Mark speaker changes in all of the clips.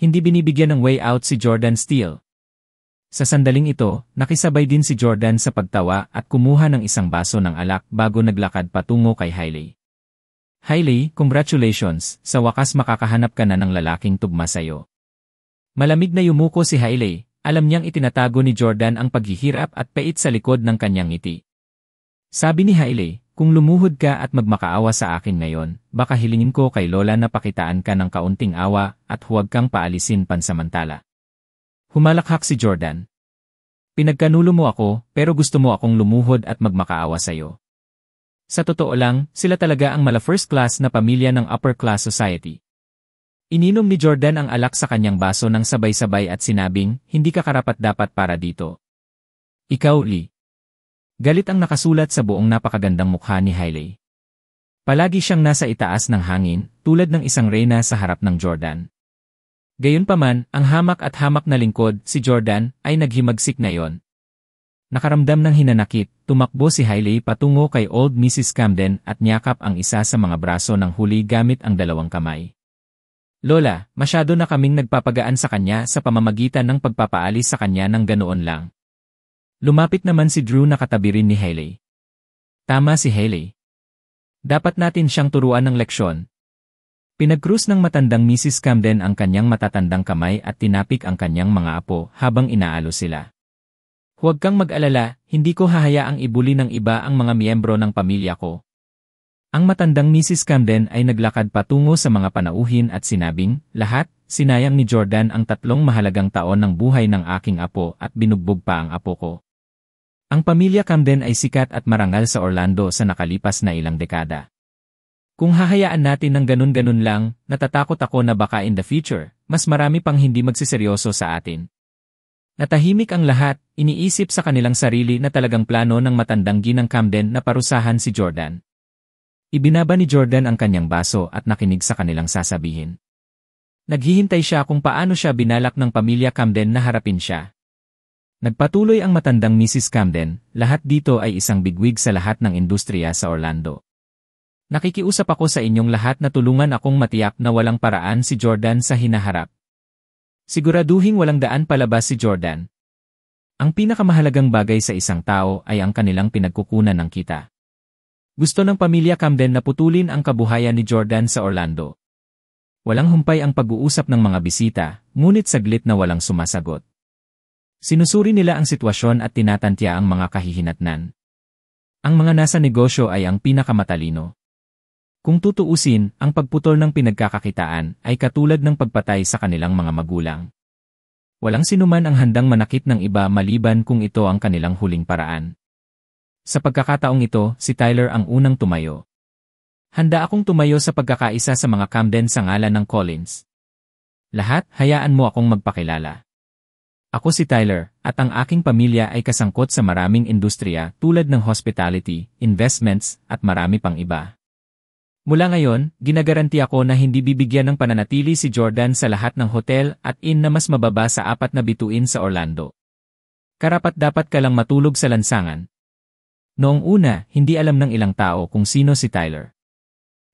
Speaker 1: Hindi binibigyan ng way out si Jordan Steele. Sa sandaling ito, nakisabay din si Jordan sa pagtawa at kumuha ng isang baso ng alak bago naglakad patungo kay Hailey. Hailey, congratulations, sa wakas makakahanap ka na ng lalaking tugma sa'yo. Malamig na yumuko si Hailey, alam niyang itinatago ni Jordan ang paghihirap at pait sa likod ng kanyang ngiti. Sabi ni Hailey, kung lumuhod ka at magmakaawa sa akin ngayon, baka hilingin ko kay Lola na pakitaan ka ng kaunting awa at huwag kang paalisin pansamantala. Humalakhak si Jordan. Pinagkanulo mo ako, pero gusto mo akong lumuhod at magmakaawa sa'yo. Sa totoo lang, sila talaga ang mala first class na pamilya ng upper class society. Ininom ni Jordan ang alak sa kanyang baso ng sabay-sabay at sinabing, hindi ka karapat-dapat para dito. Ikaw, Lee. Galit ang nakasulat sa buong napakagandang mukha ni Hailey. Palagi siyang nasa itaas ng hangin, tulad ng isang reyna sa harap ng Jordan. Gayunpaman, ang hamak at hamak na lingkod, si Jordan, ay naghimagsik na iyon. Nakaramdam ng hinanakit, tumakbo si Hailey patungo kay Old Mrs. Camden at niyakap ang isa sa mga braso ng huli gamit ang dalawang kamay. Lola, masyado na kaming nagpapagaan sa kanya sa pamamagitan ng pagpapaalis sa kanya ng ganoon lang. Lumapit naman si Drew na katabi rin ni Hailey. Tama si Hailey. Dapat natin siyang turuan ng leksyon. Pinagkrus ng matandang Mrs. Camden ang kanyang matatandang kamay at tinapik ang kanyang mga apo habang inaalo sila. Huwag kang mag-alala, hindi ko hahayaang ibuli ng iba ang mga miyembro ng pamilya ko. Ang matandang Mrs. Camden ay naglakad patungo sa mga panauhin at sinabing, lahat, sinayang ni Jordan ang 3 mahalagang taon ng buhay ng aking apo at binugbog pa ang apo ko. Ang pamilya Camden ay sikat at marangal sa Orlando sa nakalipas na ilang dekada. Kung hahayaan natin ng ganun-ganun lang, natatakot ako na baka in the future, mas marami pang hindi magsiseryoso sa atin. Natahimik ang lahat, iniisip sa kanilang sarili na talagang plano ng matandang ginang Camden na parusahan si Jordan. Ibinaba ni Jordan ang kanyang baso at nakinig sa kanilang sasabihin. Naghihintay siya kung paano siya binalak ng pamilya Camden na harapin siya. Nagpatuloy ang matandang Mrs. Camden, lahat dito ay isang bigwig sa lahat ng industriya sa Orlando. Nakikiusap ako sa inyong lahat na tulungan akong matiyak na walang paraan si Jordan sa hinaharap. Siguraduhing walang daan palabas si Jordan. Ang pinakamahalagang bagay sa isang tao ay ang kanilang pinagkukunan ng kita. Gusto ng pamilya Camden na putulin ang kabuhayan ni Jordan sa Orlando. Walang humpay ang pag-uusap ng mga bisita, ngunit saglit na walang sumasagot. Sinusuri nila ang sitwasyon at tinatantya ang mga kahihinatnan. Ang mga nasa negosyo ay ang pinakamatalino. Kung tutuusin, ang pagputol ng pinagkakakitaan ay katulad ng pagpatay sa kanilang mga magulang. Walang sinuman ang handang manakit ng iba maliban kung ito ang kanilang huling paraan. Sa pagkakataong ito, si Tyler ang unang tumayo. Handa akong tumayo sa pagkakaisa sa mga Camden sa ngalan ng Collins. Lahat, hayaan mo akong magpakilala. Ako si Tyler, at ang aking pamilya ay kasangkot sa maraming industriya tulad ng hospitality, investments, at marami pang iba. Mula ngayon, ginagaranti ako na hindi bibigyan ng pananatili si Jordan sa lahat ng hotel at inn na mas mababa sa 4 na bituin sa Orlando. Karapat-dapat ka lang matulog sa lansangan. Noong una, hindi alam ng ilang tao kung sino si Tyler.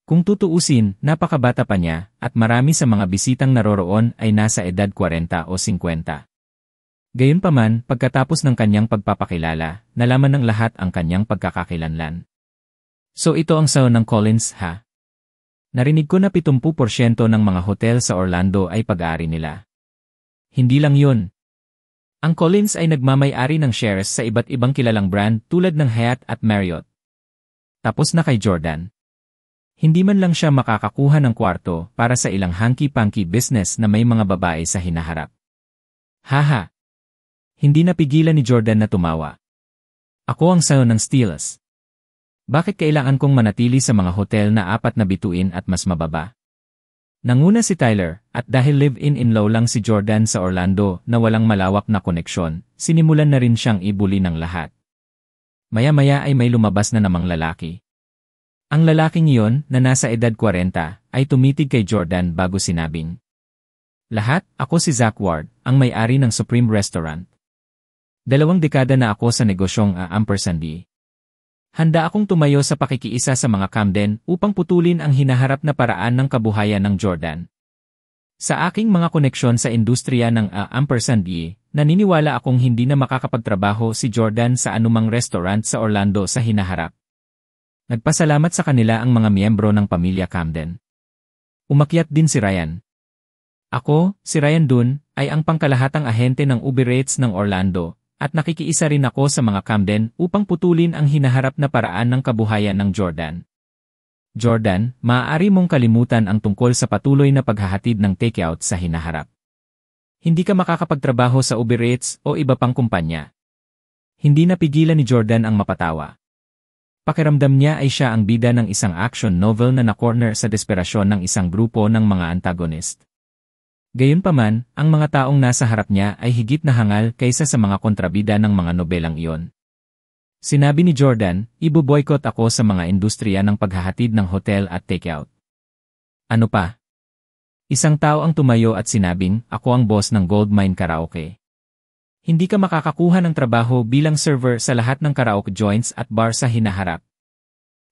Speaker 1: Kung tutuusin, napakabata pa niya, at marami sa mga bisitang naroroon ay nasa edad 40 o 50. Gayunpaman, pagkatapos ng kanyang pagpapakilala, nalaman ng lahat ang kanyang pagkakakilanlan. So ito ang sao ng Collins, ha? Narinig ko na 70% ng mga hotel sa Orlando ay pag-aari nila. Hindi lang yun. Ang Collins ay nagmamay-ari ng shares sa iba't ibang kilalang brand tulad ng Hyatt at Marriott. Tapos na kay Jordan. Hindi man lang siya makakakuha ng kwarto para sa ilang hanky-panky business na may mga babae sa hinaharap. Haha! Hindi napigilan ni Jordan na tumawa. Ako ang sao ng Steeles. Bakit kailangan kong manatili sa mga hotel na 4 na bituin at mas mababa? Nanguna si Tyler, at dahil live-in-in-law lang si Jordan sa Orlando na walang malawak na koneksyon, sinimulan na rin siyang ibuli ng lahat. Maya-maya ay may lumabas na namang lalaki. Ang lalaking iyon, na nasa edad 40, ay tumitig kay Jordan bago sinabing, lahat, ako si Zach Ward, ang may-ari ng Supreme Restaurant. 2 dekada na ako sa negosyong ampersandi. Handa akong tumayo sa pakikiisa sa mga Camden upang putulin ang hinaharap na paraan ng kabuhayan ng Jordan. Sa aking mga koneksyon sa industriya ng &E, naniniwala akong hindi na makakapagtrabaho si Jordan sa anumang restaurant sa Orlando sa hinaharap. Nagpasalamat sa kanila ang mga miyembro ng pamilya Camden. Umakyat din si Ryan. Ako, si Ryan Dunn, ay ang pangkalahatang ahente ng Uber Eats ng Orlando, at nakikiisa rin ako sa mga Camden upang putulin ang hinaharap na paraan ng kabuhayan ng Jordan. Jordan, maaari mong kalimutan ang tungkol sa patuloy na paghahatid ng takeout sa hinaharap. Hindi ka makakapagtrabaho sa Uber Eats o iba pang kumpanya. Hindi napigilan ni Jordan ang mapatawa. Pakiramdam niya ay siya ang bida ng isang action novel na na-corner sa desperasyon ng isang grupo ng mga antagonist. Gayunpaman, ang mga taong nasa harap niya ay higit na hangal kaysa sa mga kontrabida ng mga nobelang iyon. Sinabi ni Jordan, ibo-boycott ako sa mga industriya ng paghahatid ng hotel at takeout. Ano pa? Isang tao ang tumayo at sinabing, ako ang boss ng Goldmine Karaoke. Hindi ka makakakuha ng trabaho bilang server sa lahat ng karaoke joints at bar sa hinaharap.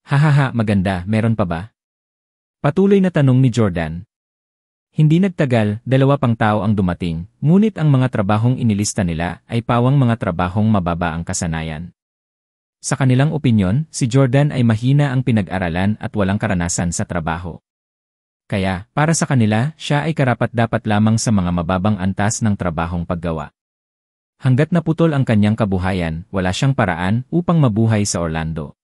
Speaker 1: Hahaha, maganda, meron pa ba? Patuloy na tanong ni Jordan. Hindi nagtagal, 2 pang tao ang dumating, ngunit ang mga trabahong inilista nila ay pawang mga trabahong mababa ang kasanayan. Sa kanilang opinyon, si Jordan ay mahina ang pinag-aralan at walang karanasan sa trabaho. Kaya, para sa kanila, siya ay karapat-dapat lamang sa mga mababang antas ng trabahong paggawa. Hanggat naputol ang kanyang kabuhayan, wala siyang paraan upang mabuhay sa Orlando.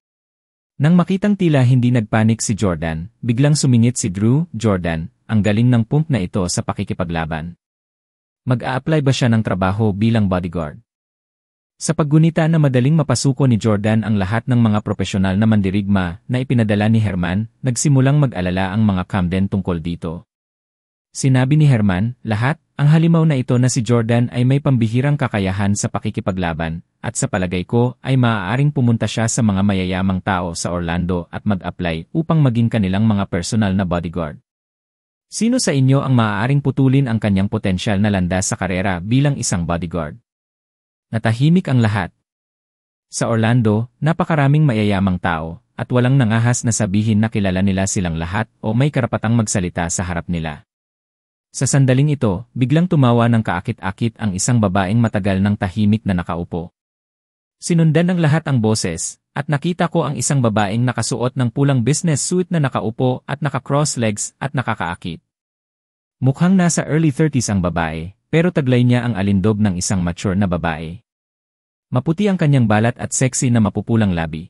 Speaker 1: Nang makitang tila hindi nagpanik si Jordan, biglang sumingit si Drew. Jordan, ang galing ng pump na ito sa pakikipaglaban. Mag-a-apply ba siya ng trabaho bilang bodyguard? Sa paggunita na madaling mapasuko ni Jordan ang lahat ng mga profesional na mandirigma na ipinadala ni Herman, nagsimulang mag-alala ang mga Camden tungkol dito. Sinabi ni Herman, lahat, ang halimaw na ito na si Jordan ay may pambihirang kakayahan sa pakikipaglaban, at sa palagay ko ay maaaring pumunta siya sa mga mayayamang tao sa Orlando at mag-apply upang maging kanilang mga personal na bodyguard. Sino sa inyo ang maaaring putulin ang kanyang potensyal na landas sa karera bilang isang bodyguard? Natahimik ang lahat. Sa Orlando, napakaraming mayayamang tao, at walang nangahas na sabihin na kilala nila silang lahat o may karapatang magsalita sa harap nila. Sa sandaling ito, biglang tumawa ng kaakit-akit ang isang babaeng matagal ng tahimik na nakaupo. Sinundan ng lahat ang boses, at nakita ko ang isang babaeng nakasuot ng pulang business suit na nakaupo at naka-cross legs at nakakaakit. Mukhang nasa early 30s ang babae, pero taglay niya ang alindog ng isang mature na babae. Maputi ang kanyang balat at sexy na mapupulang labi.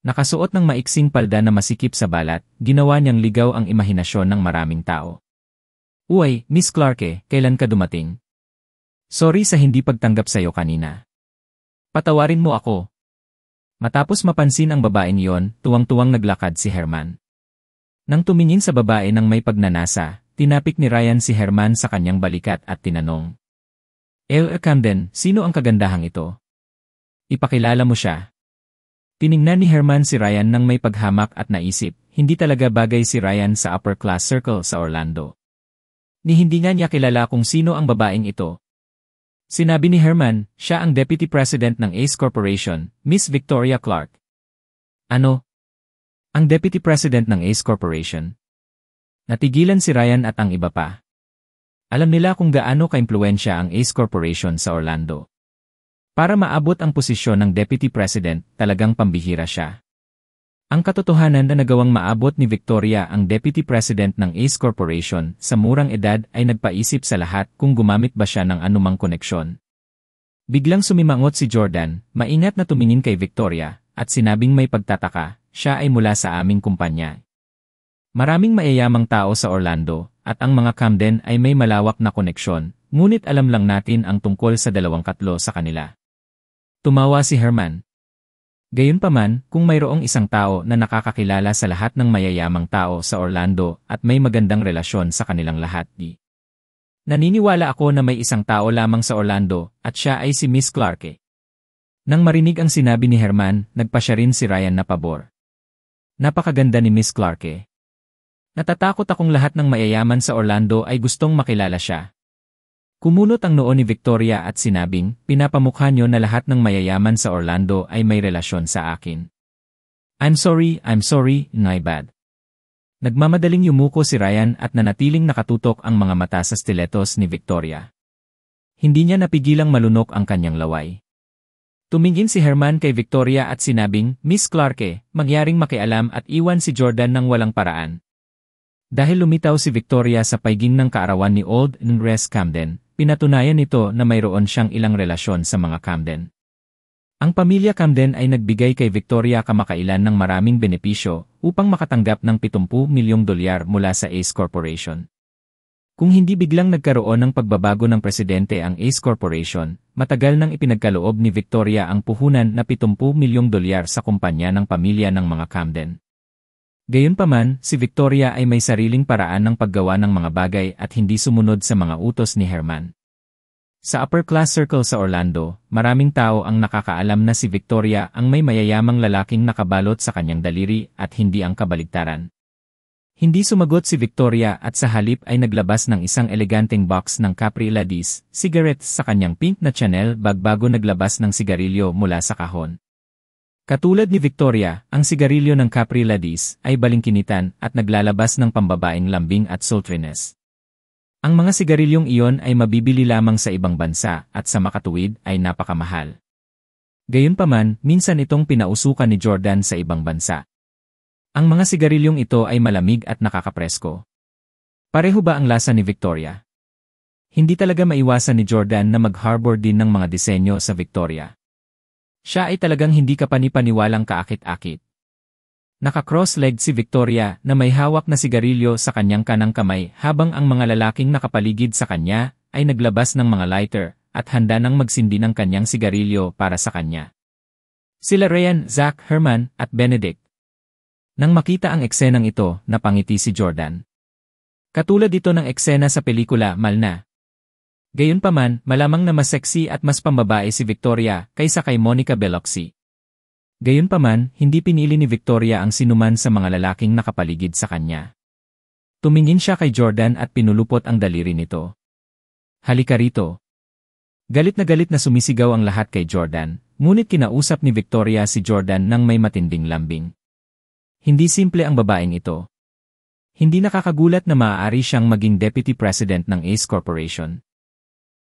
Speaker 1: Nakasuot ng maiksing palda na masikip sa balat, ginawa niyang ligaw ang imahinasyon ng maraming tao. Uy, Miss Clarke, kailan ka dumating? Sorry sa hindi pagtanggap sa'yo kanina. Patawarin mo ako. Matapos mapansin ang babaeng iyon, tuwang-tuwang naglakad si Herman. Nang tumingin sa babae ng may pagnanasa, tinapik ni Ryan si Herman sa kanyang balikat at tinanong. Camden, sino ang kagandahang ito? Ipakilala mo siya. Tiningnan ni Herman si Ryan ng may paghamak at naisip, hindi talaga bagay si Ryan sa upper-class circle sa Orlando. Hindi nga niya kilala kung sino ang babaeng ito. Sinabi ni Herman, siya ang Deputy President ng Ace Corporation, Miss Victoria Clark. Ano? Ang Deputy President ng Ace Corporation? Natigilan si Ryan at ang iba pa. Alam nila kung gaano ka-impluwensya ang Ace Corporation sa Orlando. Para maabot ang posisyon ng Deputy President, talagang pambihira siya. Ang katotohanan na nagawang maabot ni Victoria ang Deputy President ng Ace Corporation sa murang edad ay nagpaisip sa lahat kung gumamit ba siya ng anumang koneksyon. Biglang sumimangot si Jordan, maingat na tumingin kay Victoria, at sinabing may pagtataka, siya ay mula sa aming kumpanya. Maraming mayayamang tao sa Orlando, at ang mga Camden ay may malawak na koneksyon, ngunit alam lang natin ang tungkol sa 2 sa kanila. Tumawa si Herman. Gayunpaman, kung mayroong isang tao na nakakakilala sa lahat ng mayayamang tao sa Orlando at may magandang relasyon sa kanilang lahat, naniniwala ako na may isang tao lamang sa Orlando, at siya ay si Miss Clarke. Nang marinig ang sinabi ni Herman, nagpasya rin si Ryan na pabor. Napakaganda ni Miss Clarke. Natatakot akong lahat ng mayayaman sa Orlando ay gustong makilala siya. Kumunot ang noo ni Victoria at sinabing, pinapamukha niyo na lahat ng mayayaman sa Orlando ay may relasyon sa akin. I'm sorry, my bad. Nagmamadaling yumuko si Ryan at nanatiling nakatutok ang mga mata sa stilettos ni Victoria. Hindi niya napigilang malunok ang kanyang laway. Tumingin si Herman kay Victoria at sinabing, "Miss Clarke, mangyaring makialam at iwan si Jordan ng walang paraan." Dahil lumitaw si Victoria sa paiging ng kaarawan ni Old Nres Camden, pinatunayan nito na mayroon siyang ilang relasyon sa mga Camden. Ang pamilya Camden ay nagbigay kay Victoria kamakailan ng maraming benepisyo upang makatanggap ng $70 milyong mula sa Ace Corporation. Kung hindi biglang nagkaroon ng pagbabago ng presidente ang Ace Corporation, matagal nang ipinagkaloob ni Victoria ang puhunan na $70 milyong sa kumpanya ng pamilya ng mga Camden. Gayunpaman, si Victoria ay may sariling paraan ng paggawa ng mga bagay at hindi sumunod sa mga utos ni Herman. Sa upper-class circle sa Orlando, maraming tao ang nakakaalam na si Victoria ang may mayayamang lalaking nakabalot sa kanyang daliri at hindi ang kabaligtaran. Hindi sumagot si Victoria at sa halip ay naglabas ng isang eleganteng box ng Capri Ladies cigarettes sa kanyang pink na Chanel bag bago naglabas ng sigarilyo mula sa kahon. Katulad ni Victoria, ang sigarilyo ng Capri Ladies ay balingkinitan at naglalabas ng pambabaeng lambing at sultriness. Ang mga sigarilyong iyon ay mabibili lamang sa ibang bansa at sa makatuwid ay napakamahal. Gayunpaman, minsan itong pinausukan ni Jordan sa ibang bansa. Ang mga sigarilyong ito ay malamig at nakakapresko. Pareho ba ang lasa ni Victoria? Hindi talaga maiwasan ni Jordan na mag-harbor din ng mga disenyo sa Victoria. Siya ay talagang hindi kapani-paniwalang kaakit-akit. Naka-cross-legged si Victoria na may hawak na sigarilyo sa kanyang kanang kamay habang ang mga lalaking nakapaligid sa kanya ay naglabas ng mga lighter at handa nang magsindi ng kanyang sigarilyo para sa kanya. Sila Ryan, Zach, Herman at Benedict. Nang makita ang eksenang ito, napangiti si Jordan. Katulad ito ng eksena sa pelikula Malna. Gayunpaman, malamang na mas sexy at mas pambabae si Victoria kaysa kay Monica Bellucci. Gayunpaman, hindi pinili ni Victoria ang sinuman sa mga lalaking nakapaligid sa kanya. Tumingin siya kay Jordan at pinulupot ang daliri nito. "Halika rito." Galit na sumisigaw ang lahat kay Jordan, ngunit kinausap ni Victoria si Jordan ng may matinding lambing. Hindi simple ang babaeng ito. Hindi nakakagulat na maaari siyang maging deputy president ng Ace Corporation.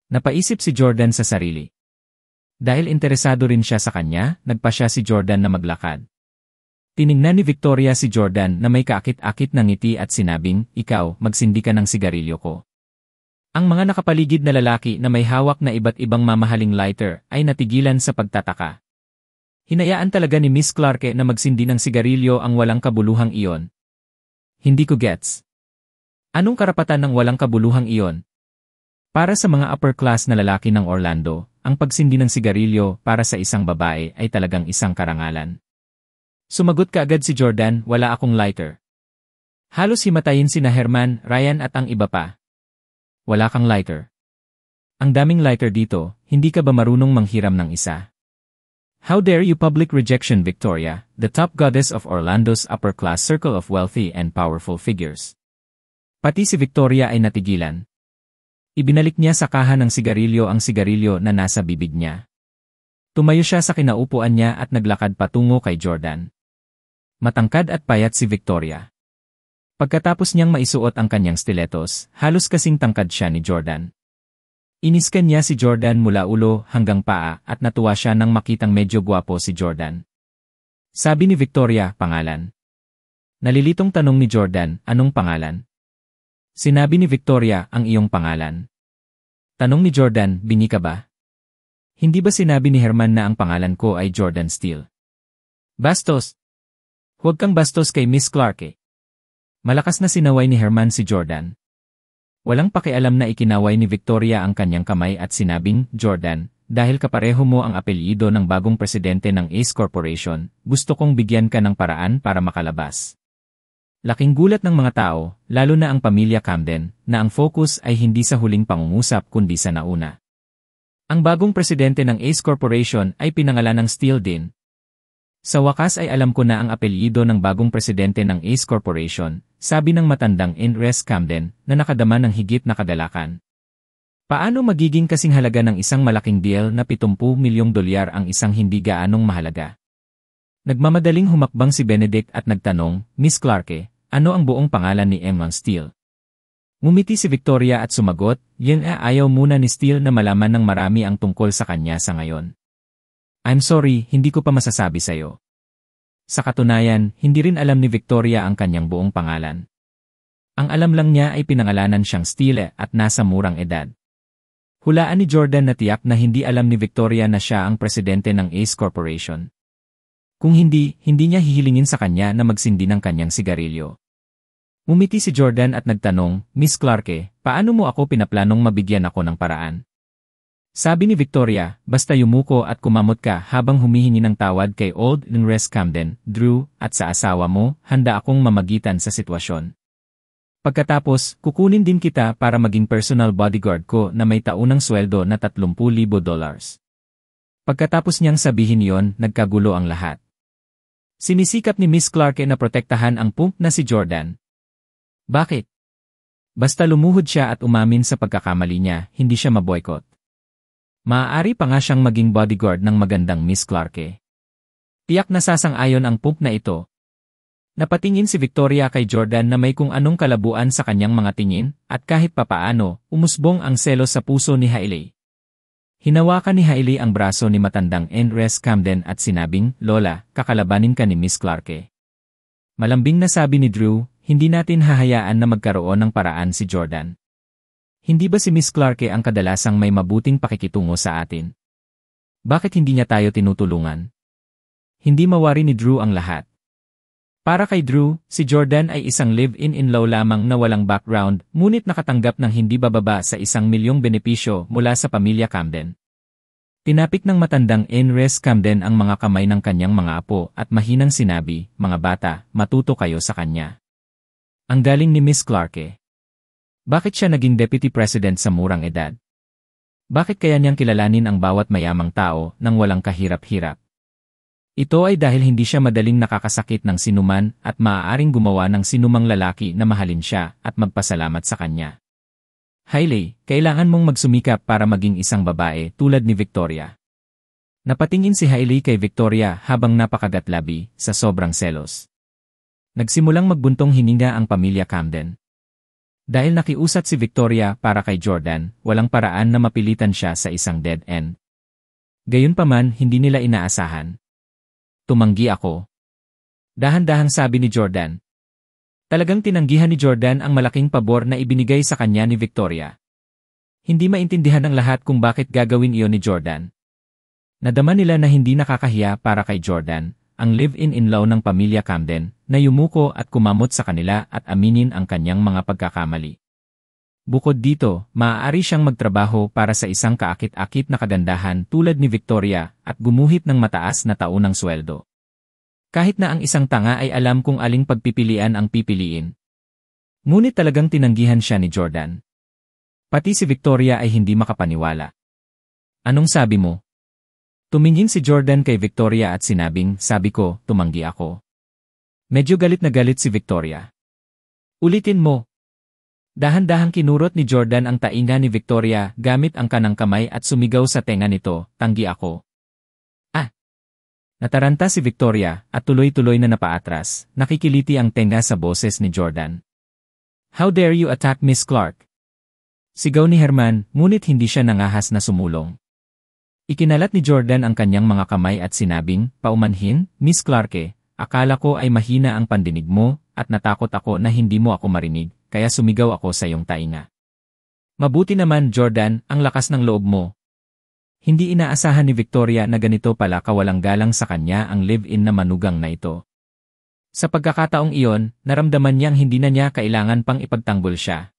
Speaker 1: Napaisip si Jordan sa sarili. Dahil interesado rin siya sa kanya, nagpasya si Jordan na maglakad. Tiningnan ni Victoria si Jordan na may kaakit-akit na ngiti at sinabing, "Ikaw, magsindi ka ng sigarilyo ko." Ang mga nakapaligid na lalaki na may hawak na iba't ibang mamahaling lighter ay natigilan sa pagtataka. Hinayaan talaga ni Miss Clarke na magsindi ng sigarilyo ang walang kabuluhang iyon. Hindi ko gets. Anong karapatan ng walang kabuluhang iyon? Para sa mga upper-class na lalaki ng Orlando, ang pagsindi ng sigarilyo para sa isang babae ay talagang isang karangalan. Sumagot kaagad si Jordan, "Wala akong lighter." Halos himatayin sina Herman, Ryan at ang iba pa. "Wala kang lighter? Ang daming lighter dito, hindi ka ba marunong manghiram ng isa?" How dare you public rejection Victoria, the top goddess of Orlando's upper-class circle of wealthy and powerful figures. Pati si Victoria ay natigilan. Ibinalik niya sa kaha ng sigarilyo ang sigarilyo na nasa bibig niya. Tumayo siya sa kinaupuan niya at naglakad patungo kay Jordan. Matangkad at payat si Victoria. Pagkatapos niyang maisuot ang kanyang stilettos, halos kasing tangkad siya ni Jordan. Iniskan niya si Jordan mula ulo hanggang paa at natuwa siya nang makitang medyo gwapo si Jordan. Sabi ni Victoria, "Pangalan?" Nalilitong tanong ni Jordan, "Anong pangalan?" Sinabi ni Victoria, "Ang iyong pangalan." Tanong ni Jordan, "Bingi ka ba?" Hindi ba sinabi ni Herman na ang pangalan ko ay Jordan Steele? Bastos! Huwag kang bastos kay Miss Clarke. Malakas na sinaway ni Herman si Jordan. Walang pakialam na ikinaway ni Victoria ang kanyang kamay at sinabing, "Jordan, dahil kapareho mo ang apelyido ng bagong presidente ng Ace Corporation, gusto kong bigyan ka ng paraan para makalabas." Laking gulat ng mga tao, lalo na ang pamilya Camden, na ang focus ay hindi sa huling pangungusap kundi sa nauna. Ang bagong presidente ng Ace Corporation ay pinangalan ng Steele din. Sa wakas ay alam ko na ang apelyido ng bagong presidente ng Ace Corporation, sabi ng matandang Nres Camden na nakadama ng higit na kagalakan. Paano magiging kasing halaga ng isang malaking deal na $70 milyong ang isang hindi gaanong mahalaga? Nagmamadaling humakbang si Benedict at nagtanong, "Miss Clarke, ano ang buong pangalan ni Emma Steele? Ngumiti si Victoria at sumagot, yun ayaw muna ni Steele na malaman ng marami ang tungkol sa kanya sa ngayon. I'm sorry, hindi ko pa masasabi sa'yo. Sa katunayan, hindi rin alam ni Victoria ang kanyang buong pangalan. Ang alam lang niya ay pinangalanan siyang Steele at nasa murang edad. Hulaan ni Jordan na tiyak na hindi alam ni Victoria na siya ang presidente ng Ace Corporation. Kung hindi niya hihilingin sa kanya na magsindi ng kanyang sigarilyo. Umiti si Jordan at nagtanong, Miss Clarke, paano mo ako pinaplanong mabigyan ako ng paraan? Sabi ni Victoria, basta yumuko at kumamot ka habang humihingi ng tawad kay Old Nres Camden, Drew, at sa asawa mo, handa akong mamagitan sa sitwasyon. Pagkatapos, kukunin din kita para maging personal bodyguard ko na may taunang sweldo na $30,000. Pagkatapos niyang sabihin yon, nagkagulo ang lahat. Sinisikap ni Miss Clarke na protektahan ang punk na si Jordan. Bakit? Basta lumuhod siya at umamin sa pagkakamali niya, hindi siya maboycott. Maaari pa nga siyang maging bodyguard ng magandang Miss Clarke. Tiyak na sasang-ayon ang punk na ito. Napatingin si Victoria kay Jordan na may kung anong kalabuan sa kanyang mga tingin, at kahit papaano, umusbong ang selos sa puso ni Hailey. Hinawakan ni Hailey ang braso ni matandang Nres Camden at sinabing, Lola, kakalabanin ka ni Miss Clarke. Malambing na sabi ni Drew, hindi natin hahayaan na magkaroon ng paraan si Jordan. Hindi ba si Miss Clarke ang kadalasang may mabuting pakikitungo sa atin? Bakit hindi niya tayo tinutulungan? Hindi mawari ni Drew ang lahat. Para kay Drew, si Jordan ay isang live-in-in-law lamang na walang background, ngunit nakatanggap ng hindi bababa sa 1,000,000 benepisyo mula sa pamilya Camden. Tinapik ng matandang Nres Camden ang mga kamay ng kanyang mga apo at mahinang sinabi, mga bata, matuto kayo sa kanya. Ang galing ni Miss Clarke. Bakit siya naging deputy president sa murang edad? Bakit kaya niyang kilalanin ang bawat mayamang tao nang walang kahirap-hirap? Ito ay dahil hindi siya madaling nakakasakit ng sinuman at maaaring gumawa ng sinumang lalaki na mahalin siya at magpasalamat sa kanya. Hailey, kailangan mong magsumikap para maging isang babae tulad ni Victoria. Napatingin si Hailey kay Victoria habang napakagatlabi sa sobrang selos. Nagsimulang magbuntong hininga ang pamilya Camden. Dahil nakiusat si Victoria para kay Jordan, walang paraan na mapilitan siya sa isang dead end. Gayunpaman, hindi nila inaasahan. Tumanggi ako. Dahan-dahang sabi ni Jordan. Talagang tinanggihan ni Jordan ang malaking pabor na ibinigay sa kanya ni Victoria. Hindi maintindihan ng lahat kung bakit gagawin iyon ni Jordan. Nadama nila na hindi nakakahiya para kay Jordan, ang live-in-in-law ng pamilya Camden, na yumuko at kumamot sa kanila at aminin ang kanyang mga pagkakamali. Bukod dito, maaari siyang magtrabaho para sa isang kaakit-akit na kagandahan tulad ni Victoria at gumuhit ng mataas na taunang sweldo. Kahit na ang isang tanga ay alam kung aling pagpipilian ang pipiliin. Ngunit talagang tinanggihan siya ni Jordan. Pati si Victoria ay hindi makapaniwala. Anong sabi mo? Tumingin si Jordan kay Victoria at sinabing, sabi ko, tumanggi ako. Medyo galit na galit si Victoria. Ulitin mo. Dahan-dahang kinurot ni Jordan ang tainga ni Victoria gamit ang kanang kamay at sumigaw sa tenga nito, tanggi ako. Nataranta si Victoria at tuloy-tuloy na napaatras, nakikiliti ang tenga sa boses ni Jordan. How dare you attack Miss Clarke? Sigaw ni Herman, ngunit hindi siya nangahas na sumulong. Ikinalat ni Jordan ang kanyang mga kamay at sinabing, paumanhin, Miss Clarke, akala ko ay mahina ang pandinig mo at natakot ako na hindi mo ako marinig, kaya sumigaw ako sa iyong tainga. Mabuti naman, Jordan, ang lakas ng loob mo. Hindi inaasahan ni Victoria na ganito pala kawalang galang sa kanya ang live-in na manugang na ito. Sa pagkakataong iyon, naramdaman niyang hindi na niya kailangan pang ipagtanggol siya.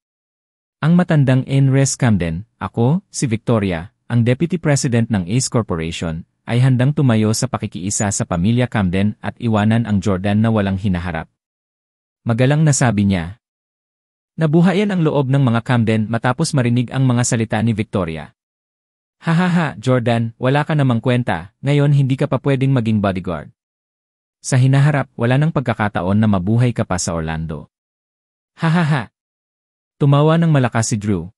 Speaker 1: Ang matandang Nres Camden, ako, si Victoria, ang Deputy President ng Ace Corporation, ay handang tumayo sa pakikiisa sa pamilya Camden at iwanan ang Jordan na walang hinaharap. Magalang na sabi niya. Nabuhayan ang loob ng mga Camden matapos marinig ang mga salita ni Victoria. Hahaha, Jordan, wala ka namang kwenta, ngayon hindi ka pa pwedeng maging bodyguard. Sa hinaharap, wala nang pagkakataon na mabuhay ka pa sa Orlando. Hahaha. Tumawa ng malakas si Drew.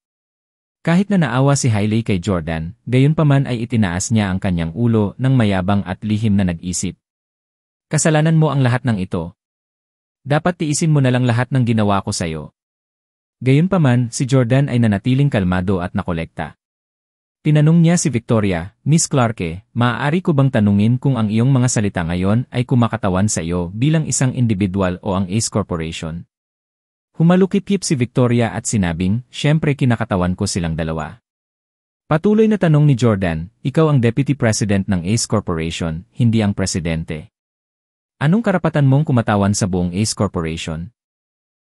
Speaker 1: Kahit na naawa si Hailey kay Jordan, gayunpaman ay itinaas niya ang kanyang ulo ng mayabang at lihim na nag-isip. Kasalanan mo ang lahat ng ito. Dapat tiisin mo na lang lahat ng ginawa ko sa'yo. Gayunpaman, si Jordan ay nanatiling kalmado at nakolekta. Tinanong niya si Victoria, Miss Clarke, maaari ko bang tanungin kung ang iyong mga salita ngayon ay kumakatawan sa iyo bilang isang individual o ang Ace Corporation? Humalukip-kip si Victoria at sinabing, syempre kinakatawan ko silang dalawa. Patuloy na tanong ni Jordan, ikaw ang Deputy President ng Ace Corporation, hindi ang Presidente. Anong karapatan mong kumatawan sa buong Ace Corporation?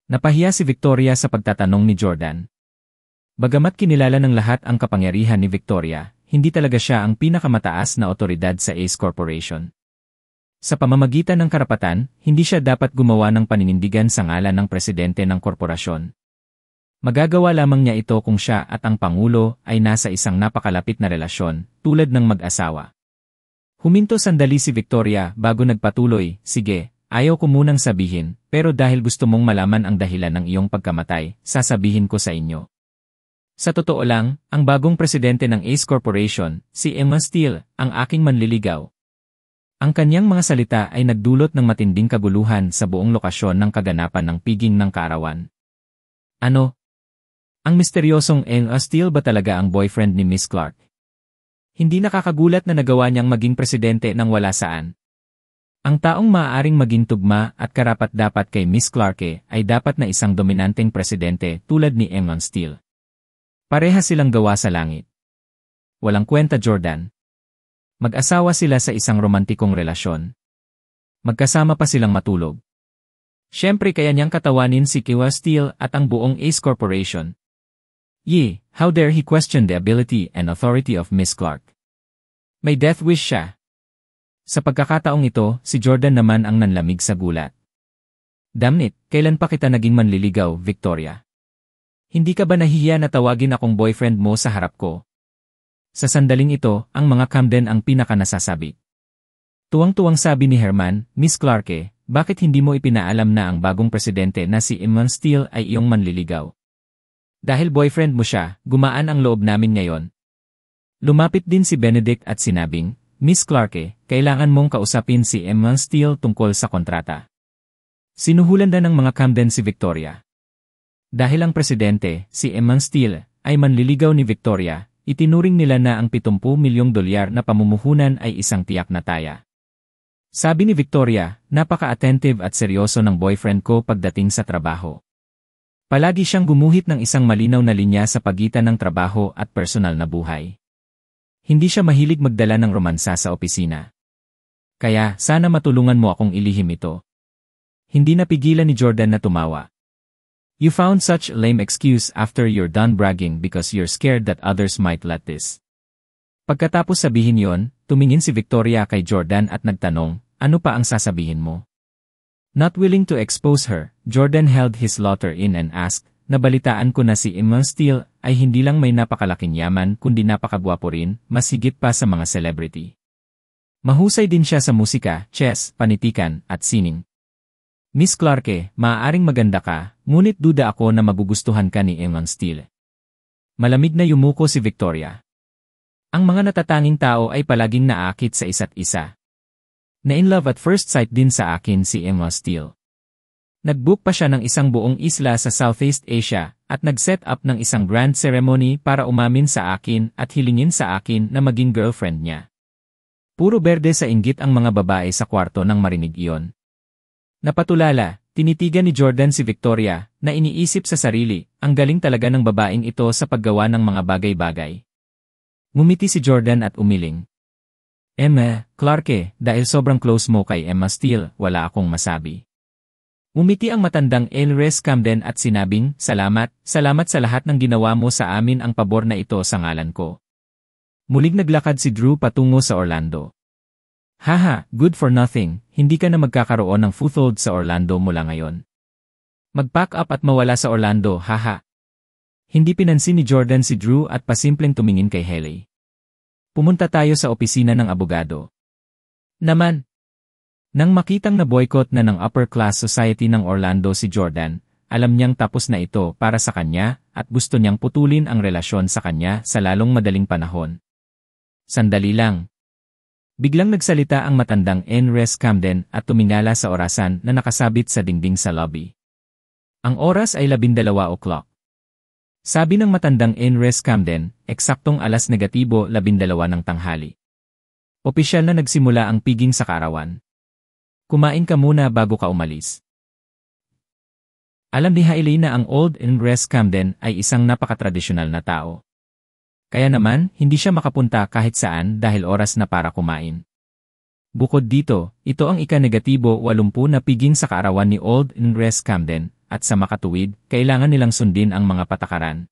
Speaker 1: Napahiya si Victoria sa pagtatanong ni Jordan. Bagamat kinilala ng lahat ang kapangyarihan ni Victoria, hindi talaga siya ang pinakamataas na otoridad sa Ace Corporation. Sa pamamagitan ng karapatan, hindi siya dapat gumawa ng paninindigan sa ngalan ng presidente ng korporasyon. Magagawa lamang niya ito kung siya at ang Pangulo ay nasa isang napakalapit na relasyon, tulad ng mag-asawa. Huminto sandali si Victoria bago nagpatuloy, sige, ayaw ko munang sabihin, pero dahil gusto mong malaman ang dahilan ng iyong pagkamatay, sasabihin ko sa inyo. Sa totoo lang, ang bagong presidente ng Ace Corporation, si Emma Steele, ang aking manliligaw. Ang kanyang mga salita ay nagdulot ng matinding kaguluhan sa buong lokasyon ng kaganapan ng piging ng kaarawan. Ano? Ang misteryosong Emma Steele ba talaga ang boyfriend ni Miss Clarke? Hindi nakakagulat na nagawa niyang maging presidente nang wala saan. Ang taong maaaring maging tugma at karapat-dapat kay Miss Clarke ay dapat na isang dominanteng presidente tulad ni Emma Steele. Pareha silang gawa sa langit. Walang kwenta, Jordan. Mag-asawa sila sa isang romantikong relasyon. Magkasama pa silang matulog. Siyempre kaya niyang katawanin si Kiwa Steele at ang buong Ace Corporation. How dare he question the ability and authority of Miss Clarke? May death wish siya. Sa pagkakataong ito, si Jordan naman ang nanlamig sa gulat. Damn it, kailan pa kita naging manliligaw, Victoria? Hindi ka ba nahihiya na tawagin akong boyfriend mo sa harap ko? Sa sandaling ito, ang mga Camden ang pinaka-nasasabi. Tuwang-tuwang sabi ni Herman, Miss Clarke, bakit hindi mo ipinaalam na ang bagong presidente na si Emma Steele ay iyong manliligaw? Dahil boyfriend mo siya, gumaan ang loob namin ngayon. Lumapit din si Benedict at sinabing, Miss Clarke, kailangan mong kausapin si Emma Steele tungkol sa kontrata. Sinuhulan na ng mga Camden si Victoria. Dahil ang presidente, si Emma Steele, ay manliligaw ni Victoria, itinuring nila na ang 70 milyong dolyar na pamumuhunan ay isang tiyak na taya. Sabi ni Victoria, napaka-attentive at seryoso ng boyfriend ko pagdating sa trabaho. Palagi siyang gumuhit ng isang malinaw na linya sa pagitan ng trabaho at personal na buhay. Hindi siya mahilig magdala ng romansa sa opisina. Kaya, sana matulungan mo akong ilihim ito. Hindi napigilan ni Jordan na tumawa. You found such a lame excuse after you're done bragging because you're scared that others might let this. Pagkatapos sabihin yon, tumingin si Victoria kay Jordan at nagtanong, ano pa ang sasabihin mo? Not willing to expose her, Jordan held his laughter in and asked, nabalitaan ko na si Emma Steele ay hindi lang may napakalaking yaman kundi napakagwapo rin, mas higit pa sa mga celebrity. Mahusay din siya sa musika, chess, panitikan, at sining. Miss Clarke, maaaring maganda ka, ngunit duda ako na magugustuhan ka ni Emma Steele. Malamig na yumuko si Victoria. Ang mga natatanging tao ay palaging naakit sa isa't isa. Na-in love at first sight din sa akin si Emma Steele. Nag-book pa siya ng isang buong isla sa Southeast Asia at nag-set up ng isang grand ceremony para umamin sa akin at hilingin sa akin na maging girlfriend niya. Puro berde sa inggit ang mga babae sa kwarto nang marinig iyon. Napatulala, tinitigan ni Jordan si Victoria na iniisip sa sarili, ang galing talaga ng babaeng ito sa paggawa ng mga bagay-bagay. Ngumiti si Jordan at umiling. Emma, Clarke, dahil sobrang close mo kay Emma Steele, wala akong masabi. Umiti ang matandang Elres Camden at sinabing, salamat sa lahat ng ginawa mo sa amin ang pabor na ito sa ngalan ko. Muling naglakad si Drew patungo sa Orlando. Haha, good for nothing, hindi ka na magkakaroon ng foothold sa Orlando mula ngayon. Mag-pack up at mawala sa Orlando, haha. Hindi pinansin ni Jordan si Drew at pasimpleng tumingin kay Haley. Pumunta tayo sa opisina ng abogado. Naman. Nang makitang na-boycott na ng upper-class society ng Orlando si Jordan, alam niyang tapos na ito para sa kanya at gusto niyang putulin ang relasyon sa kanya sa lalong madaling panahon. Sandali lang. Biglang nagsalita ang matandang Enres Camden at tumingala sa orasan na nakasabit sa dingding sa lobby. Ang oras ay 12:00. Sabi ng matandang Enres Camden, eksaktong alas negatibo 12 ng tanghali. Opisyal na nagsimula ang piging sa kaarawan. Kumain ka muna bago ka umalis. Alam ni Hailey na ang Old Enres Camden ay isang napakatradisyonal na tao. Kaya naman, hindi siya makapunta kahit saan dahil oras na para kumain. Bukod dito, ito ang ika-negatibo 80 na piging sa kaarawan ni Old Enres Camden, at sa makatuwid, kailangan nilang sundin ang mga patakaran.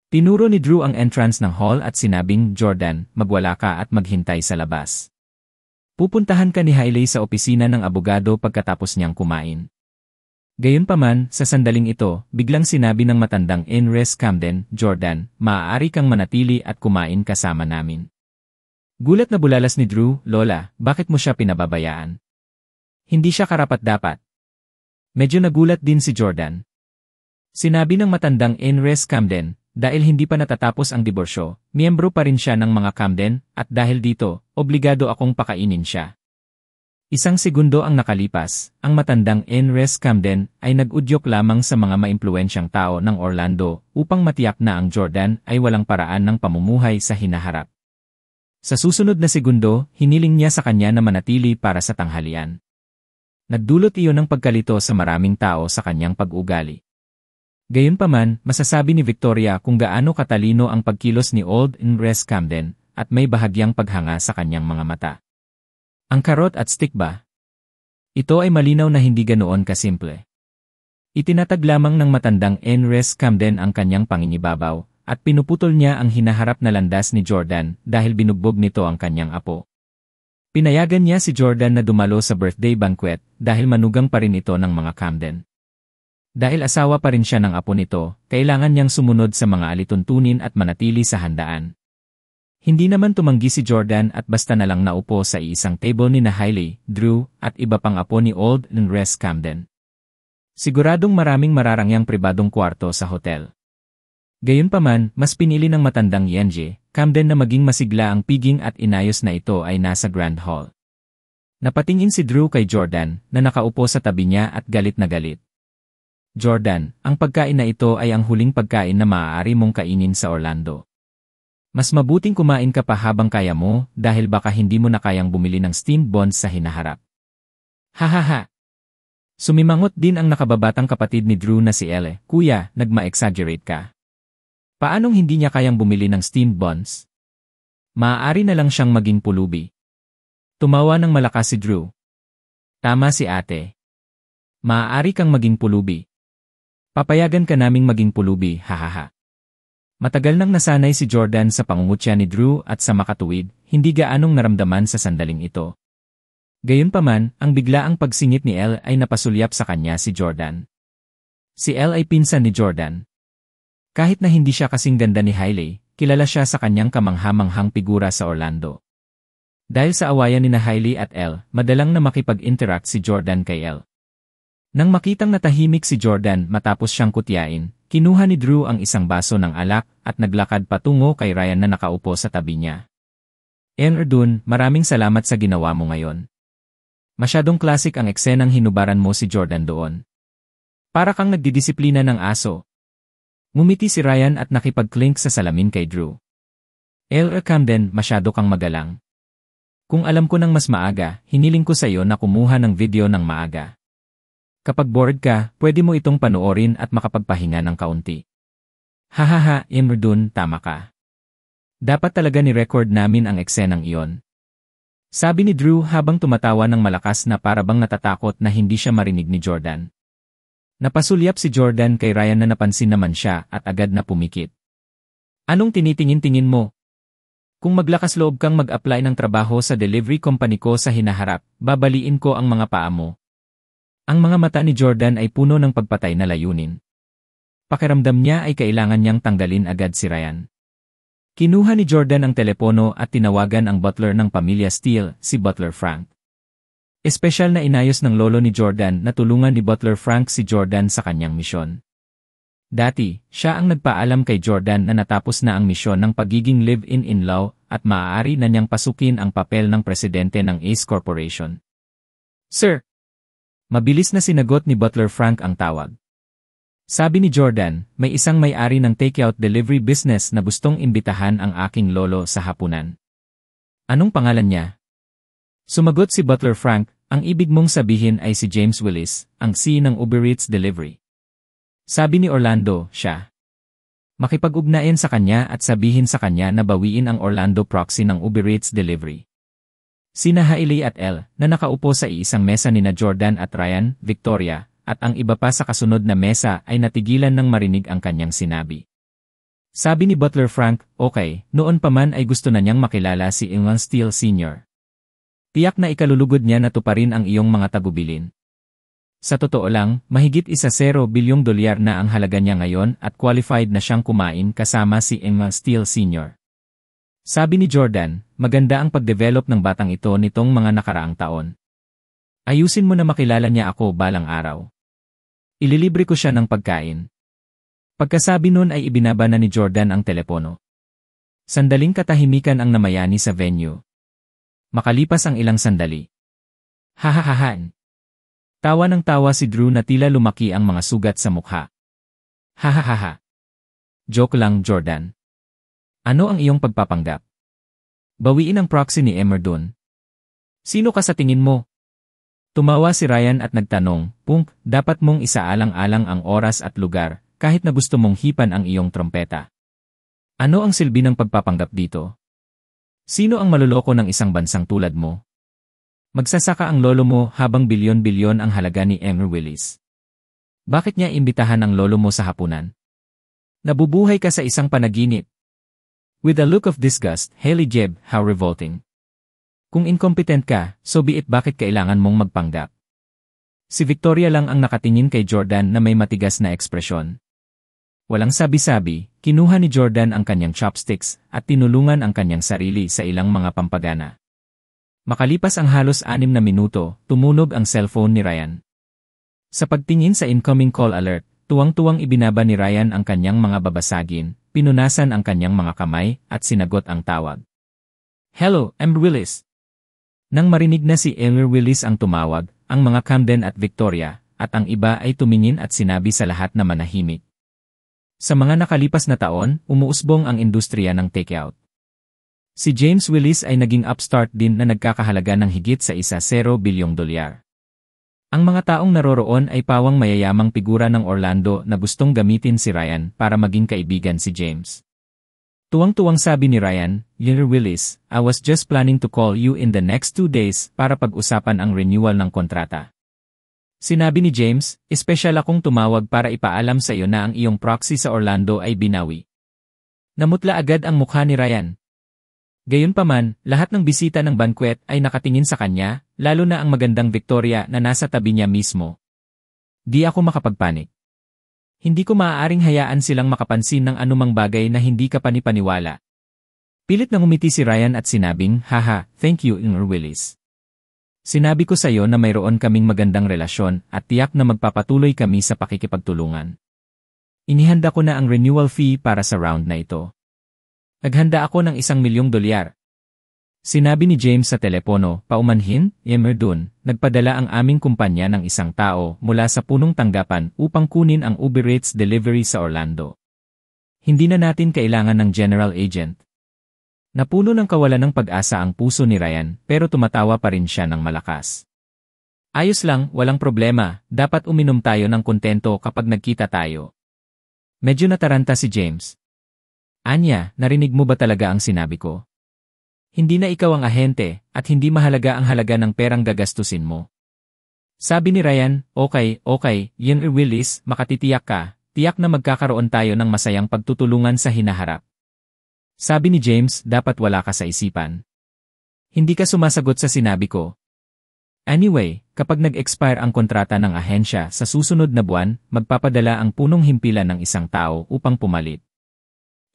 Speaker 1: Tinuro ni Drew ang entrance ng hall at sinabing, Jordan, magwala ka at maghintay sa labas. Pupuntahan ka ni Hailey sa opisina ng abogado pagkatapos niyang kumain. Gayunpaman, sa sandaling ito, biglang sinabi ng matandang Enres Camden, Jordan, maaari kang manatili at kumain kasama namin. Gulat na bulalas ni Drew, Lola, bakit mo siya pinababayaan? Hindi siya karapat-dapat. Medyo nagulat din si Jordan. Sinabi ng matandang Enres Camden, dahil hindi pa natatapos ang diborsyo, miyembro pa rin siya ng mga Camden, at dahil dito, obligado akong pakainin siya. Isang segundo ang nakalipas, ang matandang Enres Camden ay nag-udyok lamang sa mga maimpluwensyang tao ng Orlando upang matiyak na ang Jordan ay walang paraan ng pamumuhay sa hinaharap. Sa susunod na segundo, hiniling niya sa kanya na manatili para sa tanghalian. Nagdulot iyon ng pagkalito sa maraming tao sa kanyang pag-ugali. Gayunpaman, masasabi ni Victoria kung gaano katalino ang pagkilos ni Old Enres Camden at may bahagyang paghanga sa kanyang mga mata. Ang karot at stick ba? Ito ay malinaw na hindi ganoon kasimple. Itinatag lamang ng matandang Enres Camden ang kanyang panginibabaw, at pinuputol niya ang hinaharap na landas ni Jordan dahil binugbog nito ang kanyang apo. Pinayagan niya si Jordan na dumalo sa birthday banquet dahil manugang pa rin ito ng mga Camden. Dahil asawa pa rin siya ng apo nito, kailangan niyang sumunod sa mga alituntunin at manatili sa handaan. Hindi naman tumanggi si Jordan at basta na lang naupo sa iisang table ni Hailey, Drew, at iba pang apo ni Old Enres Camden. Siguradong maraming mararangyang pribadong kwarto sa hotel. Gayunpaman, mas pinili ng matandang Yenje, Camden na maging masigla ang piging at inayos na ito ay nasa Grand Hall. Napatingin si Drew kay Jordan na nakaupo sa tabi niya at galit na galit. Jordan, ang pagkain na ito ay ang huling pagkain na maaari mong kainin sa Orlando. Mas mabuting kumain ka pa habang kaya mo dahil baka hindi mo na kayang bumili ng steamed buns sa hinaharap. Hahaha! Sumimangot din ang nakababatang kapatid ni Drew na si Elle, Kuya, nagma-exaggerate ka. Paanong hindi niya kayang bumili ng steamed buns? Maaari na lang siyang maging pulubi. Tumawa ng malakas si Drew. Tama si ate. Maaari kang maging pulubi. Papayagan ka naming maging pulubi, hahaha. Matagal nang nasanay si Jordan sa pangungutya ni Drew at sa makatuwid, hindi gaanong naramdaman sa sandaling ito. Gayunpaman, ang biglaang pagsingit ni Elle ay napasulyap sa kanya si Jordan. Si Elle ay pinsan ni Jordan. Kahit na hindi siya kasing ganda ni Hailey, kilala siya sa kanyang kamanghamanghang figura sa Orlando. Dahil sa awayan ni Hailey at Elle, madalang na makipag-interact si Jordan kay Elle. Nang makitang natahimik si Jordan matapos siyang kutyain, kinuha ni Drew ang isang baso ng alak at naglakad patungo kay Ryan na nakaupo sa tabi niya. Erdun, maraming salamat sa ginawa mo ngayon. Masyadong classic ang eksenang hinubaran mo si Jordan doon. Para kang nagdidisiplina ng aso. Ngumiti si Ryan at nakipag-clink sa salamin kay Drew. Camden, masyado kang magalang. Kung alam ko ng mas maaga, hiniling ko sa iyo na kumuha ng video ng maaga. Kapag bored ka, pwede mo itong panoorin at makapagpahinga ng kaunti. Hahaha, Erdun, tama ka. Dapat talaga ni-record namin ang eksenang iyon. Sabi ni Drew habang tumatawa ng malakas na parabang natatakot na hindi siya marinig ni Jordan. Napasulyap si Jordan kay Ryan na napansin naman siya at agad na pumikit. Anong tinitingin-tingin mo? Kung maglakas loob kang mag-apply ng trabaho sa delivery company ko sa hinaharap, babaliin ko ang mga paa mo. Ang mga mata ni Jordan ay puno ng pagpatay na layunin. Pakiramdam niya ay kailangan niyang tanggalin agad si Ryan. Kinuha ni Jordan ang telepono at tinawagan ang butler ng pamilya Steele, si Butler Frank. Espesyal na inayos ng lolo ni Jordan na tulungan ni Butler Frank si Jordan sa kanyang misyon. Dati, siya ang nagpaalam kay Jordan na natapos na ang misyon ng pagiging live-in-in-law at maaari na niyang pasukin ang papel ng presidente ng Ace Corporation. Sir! Mabilis na sinagot ni Butler Frank ang tawag. Sabi ni Jordan, may isang may-ari ng takeout delivery business na gustong imbitahan ang aking lolo sa hapunan. Anong pangalan niya? Sumagot si Butler Frank, ang ibig mong sabihin ay si James Willis, ang CEO ng Uber Eats Delivery. Sabi ni Orlando, siya. Makipag-ugnayan sa kanya at sabihin sa kanya na bawiin ang Orlando proxy ng Uber Eats Delivery. Sina Hailey at Elle, na nakaupo sa iisang mesa nina Jordan at Ryan, Victoria, at ang iba pa sa kasunod na mesa ay natigilan nang marinig ang kanyang sinabi. Sabi ni Butler Frank, okay, noon pa man ay gusto na niyang makilala si Ewan Steele Sr. Tiyak na ikalulugod niya na tuparin ang iyong mga tagubilin. Sa totoo lang, mahigit $1 bilyong na ang halaga niya ngayon at qualified na siyang kumain kasama si Ewan Steele Sr. Sabi ni Jordan, maganda ang pagdevelop ng batang ito nitong mga nakaraang taon. Ayusin mo na makilala niya ako balang araw. Ililibre ko siya ng pagkain. Pagkasabi nun ay ibinaba na ni Jordan ang telepono. Sandaling katahimikan ang namayani sa venue. Makalipas ang ilang sandali. Hahahahan. Tawa ng tawa si Drew na tila lumaki ang mga sugat sa mukha. Hahahaha. Joke lang, Jordan. Ano ang iyong pagpapanggap? Bawiin ang proxy ni Emer dun. Sino ka sa tingin mo? Tumawa si Ryan at nagtanong, Punk, dapat mong isaalang-alang ang oras at lugar, kahit na gusto mong hipan ang iyong trompeta. Ano ang silbi ng pagpapanggap dito? Sino ang maluloko ng isang bansang tulad mo? Magsasaka ang lolo mo habang bilyon-bilyon ang halaga ni Emer Willis. Bakit niya imbitahan ang lolo mo sa hapunan? Nabubuhay ka sa isang panaginip. With a look of disgust, Hailey Jeb, how revolting. Kung incompetent ka, so be it, bakit kailangan mong magpanggap? Si Victoria lang ang nakatingin kay Jordan na may matigas na ekspresyon. Walang sabi-sabi, kinuha ni Jordan ang kanyang chopsticks at tinulungan ang kanyang sarili sa ilang mga pampagana. Makalipas ang halos 6 na minuto, tumunog ang cellphone ni Ryan. Sa pagtingin sa incoming call alert, tuwang-tuwang ibinaba ni Ryan ang kanyang mga babasagin, pinunasan ang kanyang mga kamay, at sinagot ang tawag. Hello, Emer Willis. Nang marinig na si Emer Willis ang tumawag, ang mga Camden at Victoria, at ang iba ay tumingin at sinabi sa lahat na manahimik. Sa mga nakalipas na taon, umuusbong ang industriya ng takeout. Si James Willis ay naging upstart din na nagkakahalaga ng higit sa $1 bilyong. Ang mga taong naroroon ay pawang mayayamang figura ng Orlando na gustong gamitin si Ryan para maging kaibigan si James. Tuwang-tuwang sabi ni Ryan, Emer Willis, I was just planning to call you in the next 2 days para pag-usapan ang renewal ng kontrata. Sinabi ni James, espesyal akong tumawag para ipaalam sa iyo na ang iyong proxy sa Orlando ay binawi. Namutla agad ang mukha ni Ryan. Gayunpaman, lahat ng bisita ng banquet ay nakatingin sa kanya, lalo na ang magandang Victoria na nasa tabi niya mismo. Di ako makapagpanik. Hindi ko maaaring hayaan silang makapansin ng anumang bagay na hindi ka panipaniwala. Pilit na ngumiti si Ryan at sinabing, haha, thank you, Emer Willis. Sinabi ko sa iyo na mayroon kaming magandang relasyon at tiyak na magpapatuloy kami sa pakikipagtulungan. Inihanda ko na ang renewal fee para sa round na ito. Naghanda ako ng $1 milyong. Sinabi ni James sa telepono, paumanhin, Emer dun, nagpadala ang aming kumpanya ng isang tao mula sa punong tanggapan upang kunin ang Uber Eats Delivery sa Orlando. Hindi na natin kailangan ng general agent. Napuno ng kawalan ng pag-asa ang puso ni Ryan, pero tumatawa pa rin siya ng malakas. Ayos lang, walang problema, dapat uminom tayo ng kontento kapag nagkita tayo. Medyo nataranta si James. Anya, narinig mo ba talaga ang sinabi ko? Hindi na ikaw ang ahente, at hindi mahalaga ang halaga ng perang gagastusin mo. Sabi ni Ryan, okay, Emer Willis, makatitiyak ka, tiyak na magkakaroon tayo ng masayang pagtutulungan sa hinaharap. Sabi ni James, dapat wala ka sa isipan. Hindi ka sumasagot sa sinabi ko. Anyway, kapag nag-expire ang kontrata ng ahensya sa susunod na buwan, magpapadala ang punong himpilan ng isang tao upang pumalit.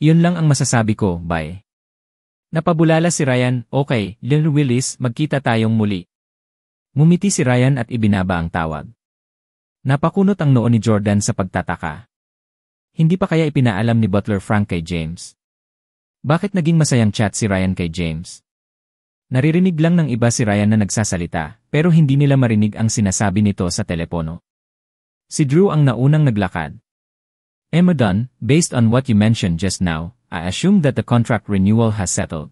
Speaker 1: Iyon lang ang masasabi ko, bye. Napabulala si Ryan, okay, Emer Willis, magkita tayong muli. Ngumiti si Ryan at ibinaba ang tawag. Napakunot ang noo ni Jordan sa pagtataka. Hindi pa kaya ipinaalam ni Butler Frank kay James? Bakit naging masayang chat si Ryan kay James? Naririnig lang ng iba si Ryan na nagsasalita, pero hindi nila marinig ang sinasabi nito sa telepono. Si Drew ang naunang naglakad. Emma Dunn, based on what you mentioned just now, I assume that the contract renewal has settled.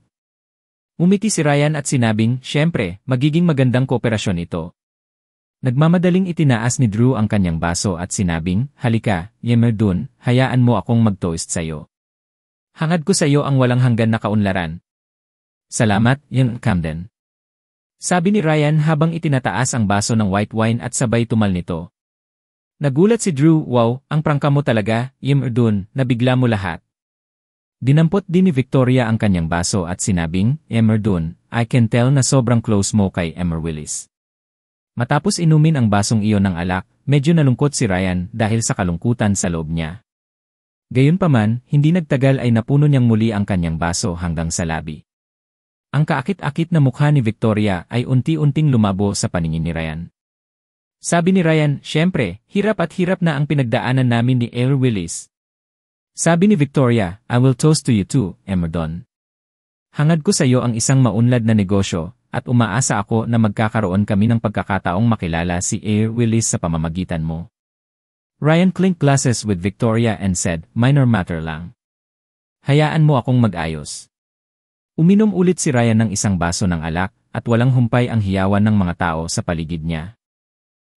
Speaker 1: Umiti si Ryan at sinabing, syempre, magiging magandang kooperasyon ito. Nagmamadaling itinaas ni Drew ang kanyang baso at sinabing, halika, Emma Dunn, hayaan mo akong mag-toast sa'yo. Hangad ko sa'yo ang walang hanggan na kaunlaran. Salamat, Young Camden. Sabi ni Ryan habang itinataas ang baso ng white wine at sabay tumal nito. Nagulat si Drew, wow, ang prangka mo talaga, Emma Dunn, nabigla mo lahat. Dinampot din ni Victoria ang kanyang baso at sinabing, Emma Dunn, I can tell na sobrang close mo kay Emma Willis. Matapos inumin ang basong iyon ng alak, medyo nalungkot si Ryan dahil sa kalungkutan sa loob niya. Gayunpaman, hindi nagtagal ay napuno niyang muli ang kanyang baso hanggang sa labi. Ang kaakit-akit na mukha ni Victoria ay unti-unting lumabo sa paningin ni Ryan. Sabi ni Ryan, syempre, hirap at hirap na ang pinagdaanan namin ni Emma Willis. Sabi ni Victoria, I will toast to you too, Emma Dunn. Hangad ko sa iyo ang isang maunlad na negosyo, at umaasa ako na magkakaroon kami ng pagkakataong makilala si Emma Willis sa pamamagitan mo. Ryan clinked glasses with Victoria and said, minor matter lang. Hayaan mo akong mag-ayos. Uminom ulit si Ryan ng isang baso ng alak, at walang humpay ang hiyawan ng mga tao sa paligid niya.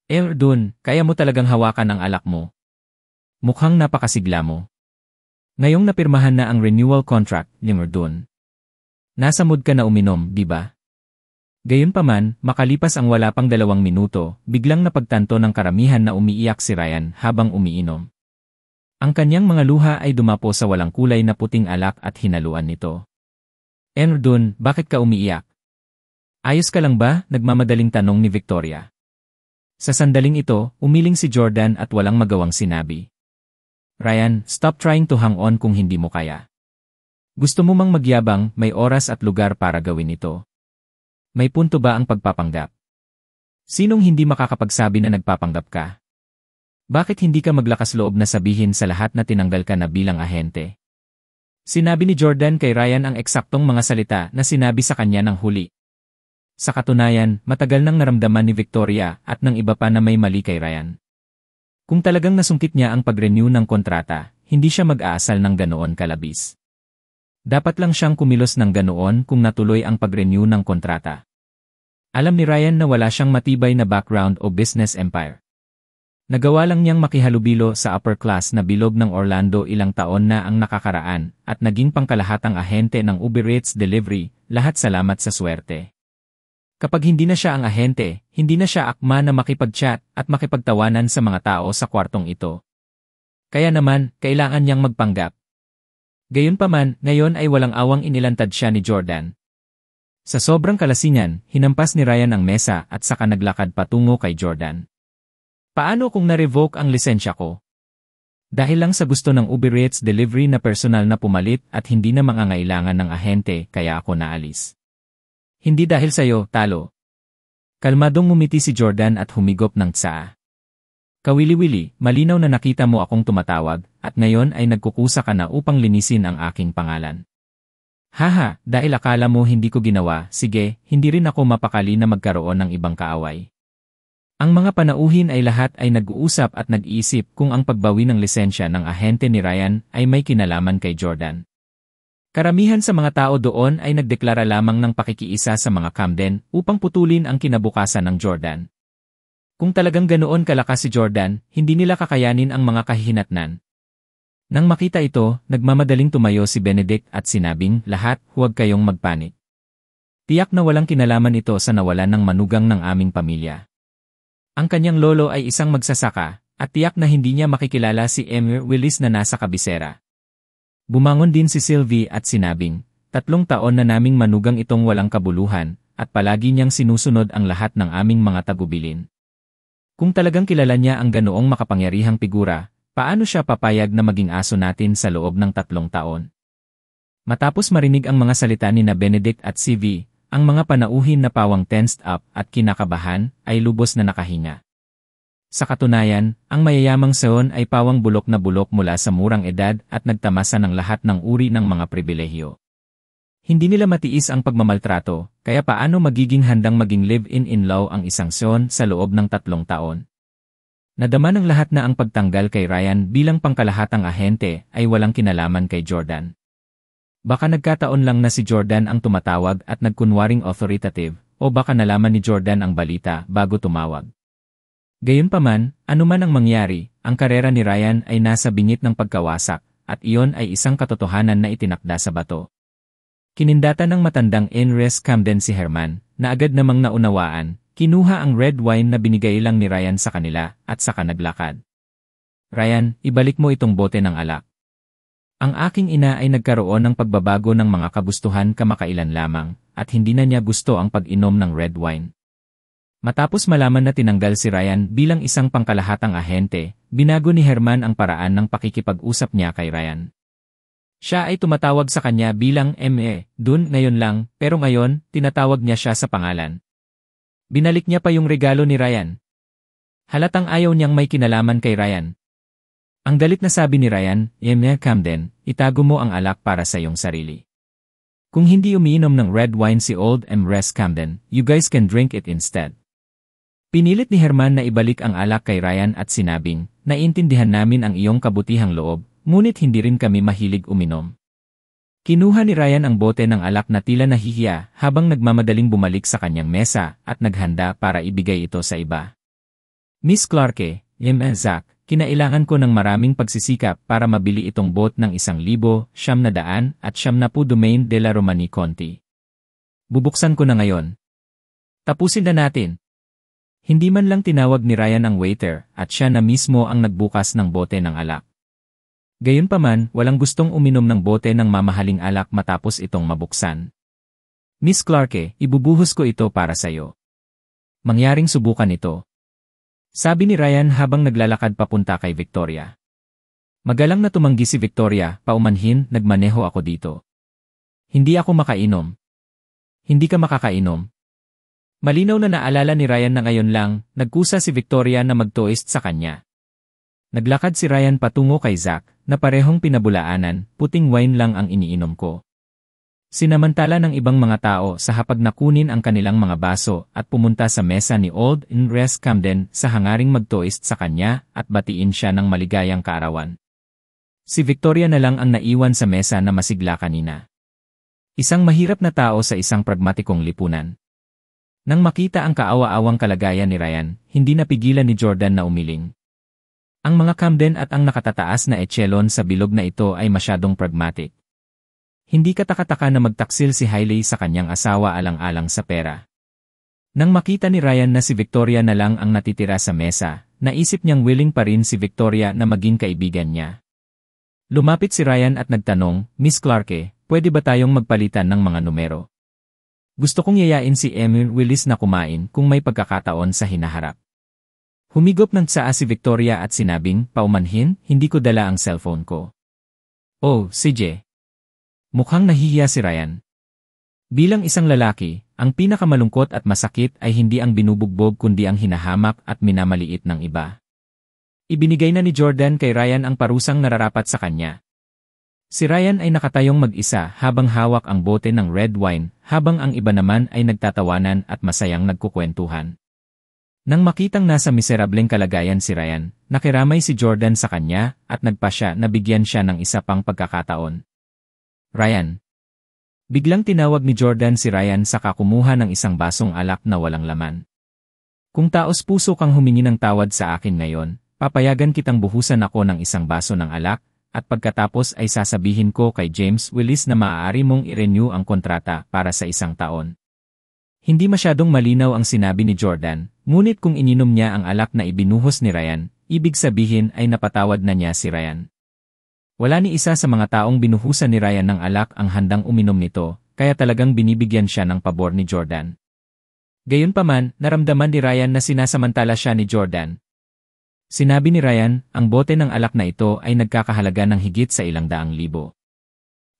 Speaker 1: Emma Dunn, kaya mo talagang hawakan ang alak mo. Mukhang napakasigla mo. Ngayong napirmahan na ang renewal contract, Emma Dunn. Nasa mood ka na uminom, di ba? Gayunpaman, makalipas ang wala pang 2 minuto, biglang napagtanto ng karamihan na umiiyak si Ryan habang umiinom. Ang kanyang mga luha ay dumapo sa walang kulay na puting alak at hinaluan nito. Emma Dunn, bakit ka umiiyak? Ayos ka lang ba? Nagmamadaling tanong ni Victoria. Sa sandaling ito, umiling si Jordan at walang magawang sinabi. Ryan, stop trying to hang on kung hindi mo kaya. Gusto mo mang magyabang, may oras at lugar para gawin ito. May punto ba ang pagpapanggap? Sinong hindi makakapagsabi na nagpapanggap ka? Bakit hindi ka maglakas loob na sabihin sa lahat na tinanggal ka na bilang ahente? Sinabi ni Jordan kay Ryan ang eksaktong mga salita na sinabi sa kanya ng huli. Sa katunayan, matagal nang naramdaman ni Victoria at ng iba pa na may mali kay Ryan. Kung talagang nasungkit niya ang pag-renew ng kontrata, hindi siya mag-aasal ng ganoon kalabis. Dapat lang siyang kumilos ng ganoon kung natuloy ang pag-renew ng kontrata. Alam ni Ryan na wala siyang matibay na background o business empire. Nagawa lang niyang makihalubilo sa upper class na bilog ng Orlando ilang taon na ang nakakaraan at naging pangkalahatang ahente ng Uber Eats Delivery, lahat salamat sa swerte. Kapag hindi na siya ang ahente, hindi na siya akma na makipag-chat at makipagtawanan sa mga tao sa kwartong ito. Kaya naman, kailangan niyang magpanggap. Gayunpaman, ngayon ay walang awang inilantad siya ni Jordan. Sa sobrang kalasingan, hinampas ni Ryan ang mesa at saka naglakad patungo kay Jordan. Paano kung na-revoke ang lisensya ko? Dahil lang sa gusto ng Uber Eats Delivery na personal na pumalit at hindi na mangangailangan ng ahente kaya ako naalis. Hindi dahil sa'yo, talo. Kalmadong ngumiti si Jordan at humigop ng tsaa. Kawili-wili, malinaw na nakita mo akong tumatawag at ngayon ay nagkukusa ka na upang linisin ang aking pangalan. Haha, dahil akala mo hindi ko ginawa, sige, hindi rin ako mapakali na magkaroon ng ibang kaaway. Ang mga panauhin ay lahat ay nag-uusap at nag-iisip kung ang pagbawi ng lisensya ng ahente ni Ryan ay may kinalaman kay Jordan. Karamihan sa mga tao doon ay nagdeklara lamang ng pakikiisa sa mga Camden upang putulin ang kinabukasan ng Jordan. Kung talagang ganoon kalakas si Jordan, hindi nila kakayanin ang mga kahihinatnan. Nang makita ito, nagmamadaling tumayo si Benedict at sinabing, lahat, huwag kayong magpanik. Tiyak na walang kinalaman ito sa nawalan ng manugang ng aming pamilya. Ang kanyang lolo ay isang magsasaka, at tiyak na hindi niya makikilala si Emma Willis na nasa kabisera. Bumangon din si Sylvie at sinabing, 3 taon na naming manugang itong walang kabuluhan, at palagi niyang sinusunod ang lahat ng aming mga tagubilin. Kung talagang kilala niya ang ganoong makapangyarihang figura, paano siya papayag na maging aso natin sa loob ng 3 taon? Matapos marinig ang mga salita ni na Benedict at CV, ang mga panauhin na pawang tensed up at kinakabahan ay lubos na nakahinga. Sa katunayan, ang mayayamang Seon ay pawang bulok na bulok mula sa murang edad at nagtamasa ng lahat ng uri ng mga pribilehyo. Hindi nila matiis ang pagmamaltrato, kaya paano magiging handang maging live-in-in-law ang isang Seon sa loob ng 3 taon? Nadama ng lahat na ang pagtanggal kay Ryan bilang pangkalahatang ahente ay walang kinalaman kay Jordan. Baka nagkataon lang na si Jordan ang tumatawag at nagkunwaring authoritative, o baka nalaman ni Jordan ang balita bago tumawag. Gayunpaman, anuman ang mangyari, ang karera ni Ryan ay nasa bingit ng pagkawasak, at iyon ay isang katotohanan na itinakda sa bato. Kinindata ng matandang Enres Camden si Herman, na agad namang naunawaan, kinuha ang red wine na binigay lang ni Ryan sa kanila, at saka naglakad. Ryan, ibalik mo itong bote ng alak. Ang aking ina ay nagkaroon ng pagbabago ng mga kagustuhan kamakailan lamang, at hindi na niya gusto ang pag-inom ng red wine. Matapos malaman na tinanggal si Ryan bilang isang pangkalahatang ahente, binago ni Herman ang paraan ng pakikipag-usap niya kay Ryan. Siya ay tumatawag sa kanya bilang dun ngayon lang, pero ngayon, tinatawag niya siya sa pangalan. Binalik niya pa yung regalo ni Ryan. Halatang ayaw niyang may kinalaman kay Ryan. Ang galit na sabi ni Ryan, Camden, itago mo ang alak para sa iyong sarili. Kung hindi umiinom ng red wine si Old Res Camden, you guys can drink it instead. Pinilit ni Herman na ibalik ang alak kay Ryan at sinabing, naiintindihan namin ang iyong kabutihang loob, ngunit hindi rin kami mahilig uminom. Kinuha ni Ryan ang bote ng alak na tila nahihiya habang nagmamadaling bumalik sa kanyang mesa at naghanda para ibigay ito sa iba. Miss Clarke, Zach, kinailangan ko ng maraming pagsisikap para mabili itong bot ng 1,900 at 70 Domaine de la Romani Conti. Bubuksan ko na ngayon. Tapusin na natin. Hindi man lang tinawag ni Ryan ang waiter at siya na mismo ang nagbukas ng bote ng alak. Gayunpaman, walang gustong uminom ng bote ng mamahaling alak matapos itong mabuksan. Miss Clarke, ibubuhos ko ito para sayo. Mangyaring subukan ito. Sabi ni Ryan habang naglalakad papunta kay Victoria. Magalang na tumanggi si Victoria, paumanhin, nagmaneho ako dito. Hindi ako makainom. Hindi ka makakainom. Malinaw na naalala ni Ryan na ngayon lang, nagkusa si Victoria na mag-toast sa kanya. Naglakad si Ryan patungo kay Zach, na parehong pinabulaanan, puting wine lang ang iniinom ko. Sinamantala ng ibang mga tao sa hapag na kunin ang kanilang mga baso at pumunta sa mesa ni Old Res Camden sa hangaring mag-toast sa kanya at batiin siya ng maligayang kaarawan. Si Victoria na lang ang naiwan sa mesa na masigla kanina. Isang mahirap na tao sa isang pragmatikong lipunan. Nang makita ang kaawa-awang kalagayan ni Ryan, hindi napigilan ni Jordan na umiling. Ang mga Camden at ang nakatataas na echelon sa bilog na ito ay masyadong pragmatic. Hindi katakataka na magtaksil si Hailey sa kanyang asawa alang-alang sa pera. Nang makita ni Ryan na si Victoria na lang ang natitira sa mesa, naisip niyang willing pa rin si Victoria na maging kaibigan niya. Lumapit si Ryan at nagtanong, Miss Clarke, pwede ba tayong magpalitan ng mga numero? Gusto kong yayain si Emil Willis na kumain kung may pagkakataon sa hinaharap. Humigop ng tsaa si Victoria at sinabing, paumanhin, hindi ko dala ang cellphone ko. Oh, CJ. Mukhang nahihiya si Ryan. Bilang isang lalaki, ang pinakamalungkot at masakit ay hindi ang binubugbog kundi ang hinahamak at minamaliit ng iba. Ibinigay na ni Jordan kay Ryan ang parusang nararapat sa kanya. Si Ryan ay nakatayong mag-isa habang hawak ang bote ng red wine, habang ang iba naman ay nagtatawanan at masayang nagkukwentuhan. Nang makitang nasa miserableng kalagayan si Ryan, nakiramay si Jordan sa kanya at nagpasya na bigyan siya ng isa pang pagkakataon. Ryan. Biglang tinawag ni Jordan si Ryan saka kumuha ng isang basong alak na walang laman. Kung taos puso kang humingi ng tawad sa akin ngayon, papayagan kitang buhusan ako ng isang baso ng alak, at pagkatapos ay sasabihin ko kay James Willis na maaari mong i-renew ang kontrata para sa 1 taon. Hindi masyadong malinaw ang sinabi ni Jordan, ngunit kung ininom niya ang alak na ibinuhos ni Ryan, ibig sabihin ay napatawad na niya si Ryan. Wala ni isa sa mga taong binuhusan ni Ryan ng alak ang handang uminom nito, kaya talagang binibigyan siya ng pabor ni Jordan. Gayunpaman, naramdaman ni Ryan na sinasamantala siya ni Jordan. Sinabi ni Ryan, ang bote ng alak na ito ay nagkakahalaga ng higit sa 100,000.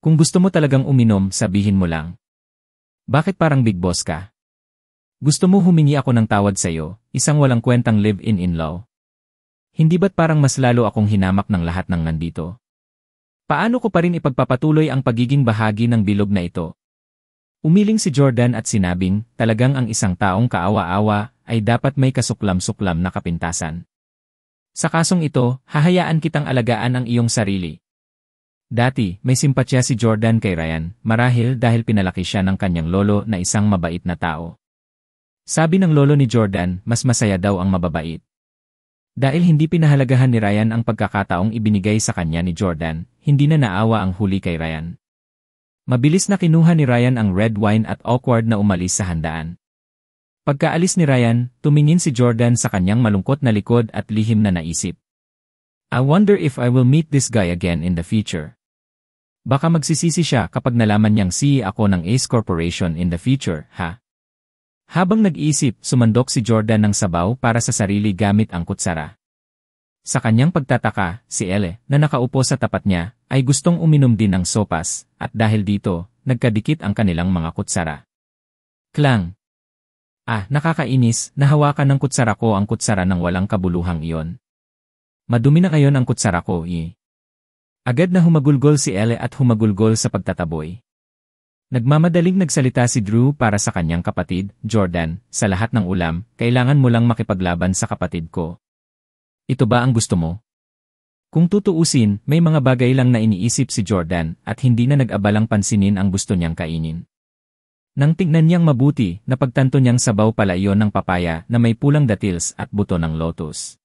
Speaker 1: Kung gusto mo talagang uminom, sabihin mo lang. Bakit parang big boss ka? Gusto mo humingi ako ng tawad sa'yo, isang walang kwentang live-in-in-law? Hindi ba't parang mas lalo akong hinamak ng lahat ng nandito? Paano ko pa rin ipagpapatuloy ang pagiging bahagi ng bilog na ito? Umiling si Jordan at sinabing, talagang ang isang taong kaawa-awa ay dapat may kasuklam-suklam na kapintasan. Sa kasong ito, hahayaan kitang alagaan ang iyong sarili. Dati, may simpatya si Jordan kay Ryan, marahil dahil pinalaki siya ng kanyang lolo na isang mabait na tao. Sabi ng lolo ni Jordan, mas masaya daw ang mababait. Dahil hindi pinahalagahan ni Ryan ang pagkakataong ibinigay sa kanya ni Jordan, hindi na naawa ang huli kay Ryan. Mabilis na kinuha ni Ryan ang red wine at awkward na umalis sa handaan. Pagkaalis ni Ryan, tumingin si Jordan sa kanyang malungkot na likod at lihim na naisip. I wonder if I will meet this guy again in the future. Baka magsisisi siya kapag nalaman niyang CEO ako ng Ace Corporation in the future, ha? Habang nag-iisip, sumandok si Jordan ng sabaw para sa sarili gamit ang kutsara. Sa kanyang pagtataka, si Elle, na nakaupo sa tapat niya, ay gustong uminom din ng sopas, at dahil dito, nagkadikit ang kanilang mga kutsara. Klang! Nakakainis, nahawakan ng kutsara ko ang kutsara ng walang kabuluhang iyon. Madumi na ngayon ang kutsara ko, Agad na humagulgol si Elle at humagulgol sa pagtataboy. Nagmamadaling nagsalita si Drew para sa kanyang kapatid, Jordan, sa lahat ng ulam, kailangan mo lang makipaglaban sa kapatid ko. Ito ba ang gusto mo? Kung tutuusin, may mga bagay lang na iniisip si Jordan at hindi na nag-abalang pansinin ang gusto niyang kainin. Nang tingnan niyang mabuti, napagtanto niyang sabaw pala iyon ng papaya na may pulang datils at buto ng lotus.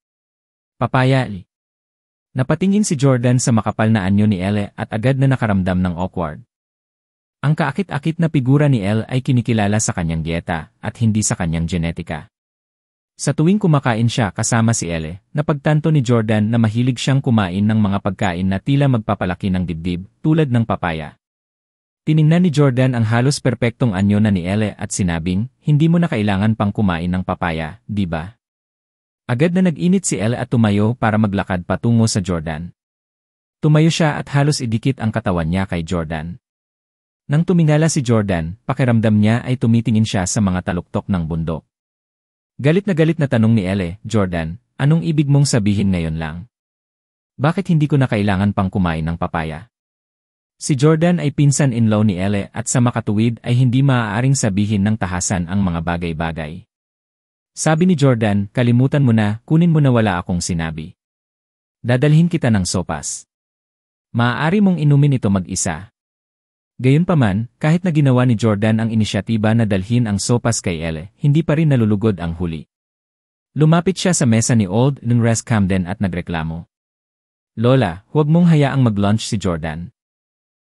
Speaker 1: Papaya. Napatingin si Jordan sa makapal na anyo ni Elle at agad na nakaramdam ng awkward. Ang kaakit-akit na figura ni Elle ay kinikilala sa kanyang dieta at hindi sa kanyang genetika. Sa tuwing kumakain siya kasama si Elle, napagtanto ni Jordan na mahilig siyang kumain ng mga pagkain na tila magpapalaki ng dibdib, tulad ng papaya. Tiningnan ni Jordan ang halos perpektong anyo na ni Elle at sinabing, hindi mo na kailangan pang kumain ng papaya, di ba? Agad na nag-init si Elle at tumayo para maglakad patungo sa Jordan. Tumayo siya at halos idikit ang katawan niya kay Jordan. Nang tumingala si Jordan, pakiramdam niya ay tumitingin siya sa mga taluktok ng bundok. Galit na tanong ni Elle, Jordan, anong ibig mong sabihin ngayon lang? Bakit hindi ko na kailangan pang kumain ng papaya? Si Jordan ay pinsan-in-law ni Elle at sa makatuwid ay hindi maaaring sabihin ng tahasan ang mga bagay-bagay. Sabi ni Jordan, kalimutan mo na, kunin mo na wala akong sinabi. Dadalhin kita ng sopas. Maaari mong inumin ito mag-isa. Gayunpaman, kahit na ginawa ni Jordan ang inisyatiba na dalhin ang sopas kay Elle, hindi pa rin nalulugod ang huli. Lumapit siya sa mesa ni Old Nres Camden at nagreklamo. Lola, huwag mong hayaang mag-lunch si Jordan.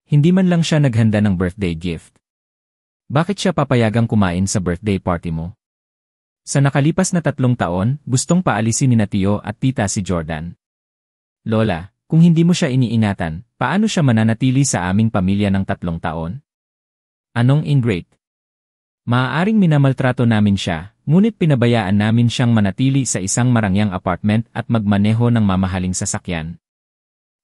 Speaker 1: Hindi man lang siya naghanda ng birthday gift. Bakit siya papayagang kumain sa birthday party mo? Sa nakalipas na 3 taon, gustong paalisin ni Tio at tita si Jordan. Lola, kung hindi mo siya iniingatan, paano siya mananatili sa aming pamilya ng 3 taon? Anong ingrate? Maaaring minamaltrato namin siya, ngunit pinabayaan namin siyang manatili sa isang marangyang apartment at magmaneho ng mamahaling sasakyan.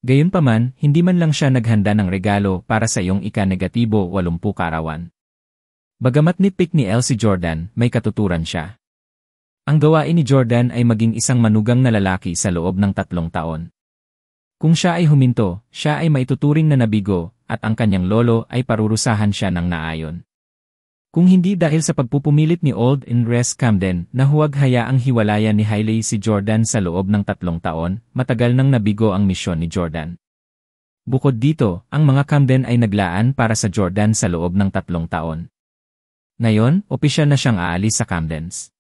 Speaker 1: Gayunpaman, hindi man lang siya naghanda ng regalo para sa iyong ika-negatibo 80 kaarawan. Bagamat nitpick ni Elle si Jordan, may katuturan siya. Ang gawain ni Jordan ay maging isang manugang na lalaki sa loob ng 3 taon. Kung siya ay huminto, siya ay maituturing na nabigo, at ang kanyang lolo ay parurusahan siya ng naayon. Kung hindi dahil sa pagpupumilit ni Old Nres Camden na huwag hayaang hiwalayan ni Hailey si Jordan sa loob ng 3 taon, matagal nang nabigo ang misyon ni Jordan. Bukod dito, ang mga Camden ay naglaan para sa Jordan sa loob ng 3 taon. Ngayon, opisyal na siyang aalis sa Camdens.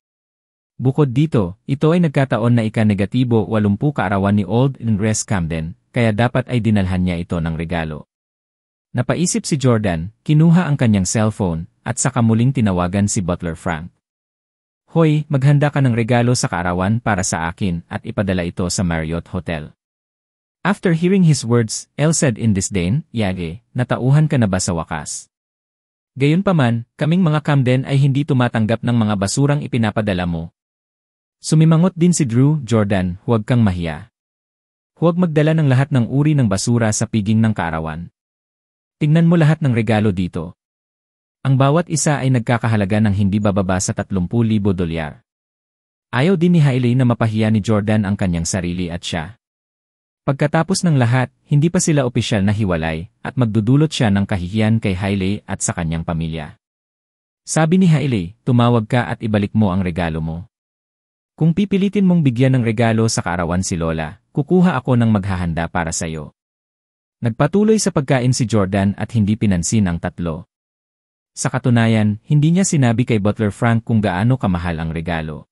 Speaker 1: Bukod dito, ito ay nagkataon na ika-negatibo 80 kaarawan ni Old Nres Camden, kaya dapat ay dinalhan niya ito ng regalo. Napaisip si Jordan, kinuha ang kanyang cellphone, at saka muling tinawagan si Butler Frank. Hoy, maghanda ka ng regalo sa kaarawan para sa akin at ipadala ito sa Marriott Hotel. After hearing his words, Elle said in disdain, Yage, natauhan ka na ba sa wakas? Gayunpaman, kaming mga Camden ay hindi tumatanggap ng mga basurang ipinapadala mo. Sumimangot din si Drew, Jordan, huwag kang mahiya. Huwag magdala ng lahat ng uri ng basura sa piging ng kaarawan. Tingnan mo lahat ng regalo dito. Ang bawat isa ay nagkakahalaga ng hindi bababa sa $30,000. Ayaw din ni Hailey na mapahiya ni Jordan ang kanyang sarili at siya. Pagkatapos ng lahat, hindi pa sila opisyal na hiwalay at magdudulot siya ng kahihiyan kay Hailey at sa kanyang pamilya. Sabi ni Hailey, tumawag ka at ibalik mo ang regalo mo. Kung pipilitin mong bigyan ng regalo sa kaarawan si Lola, kukuha ako ng maghahanda para sayo. Nagpatuloy sa pagkain si Jordan at hindi pinansin ang tatlo. Sa katunayan, hindi niya sinabi kay Butler Frank kung gaano kamahal ang regalo.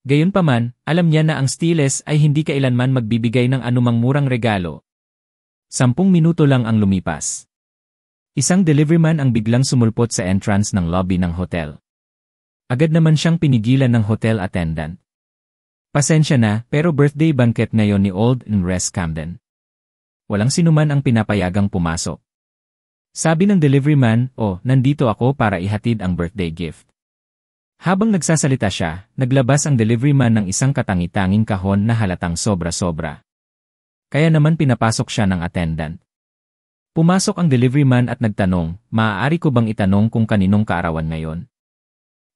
Speaker 1: Gayunpaman, alam niya na ang Stiles ay hindi kailanman magbibigay ng anumang murang regalo. 10 minuto lang ang lumipas. Isang deliveryman ang biglang sumulpot sa entrance ng lobby ng hotel. Agad naman siyang pinigilan ng hotel attendant. Pasensya na, pero birthday banquet ngayon ni Old Nres Camden. Walang sinuman ang pinapayagang pumasok. Sabi ng deliveryman, nandito ako para ihatid ang birthday gift. Habang nagsasalita siya, naglabas ang deliveryman ng isang katangi-tanging kahon na halatang sobra-sobra. Kaya naman pinapasok siya ng attendant. Pumasok ang deliveryman at nagtanong, maaari ko bang itanong kung kaninong kaarawan ngayon?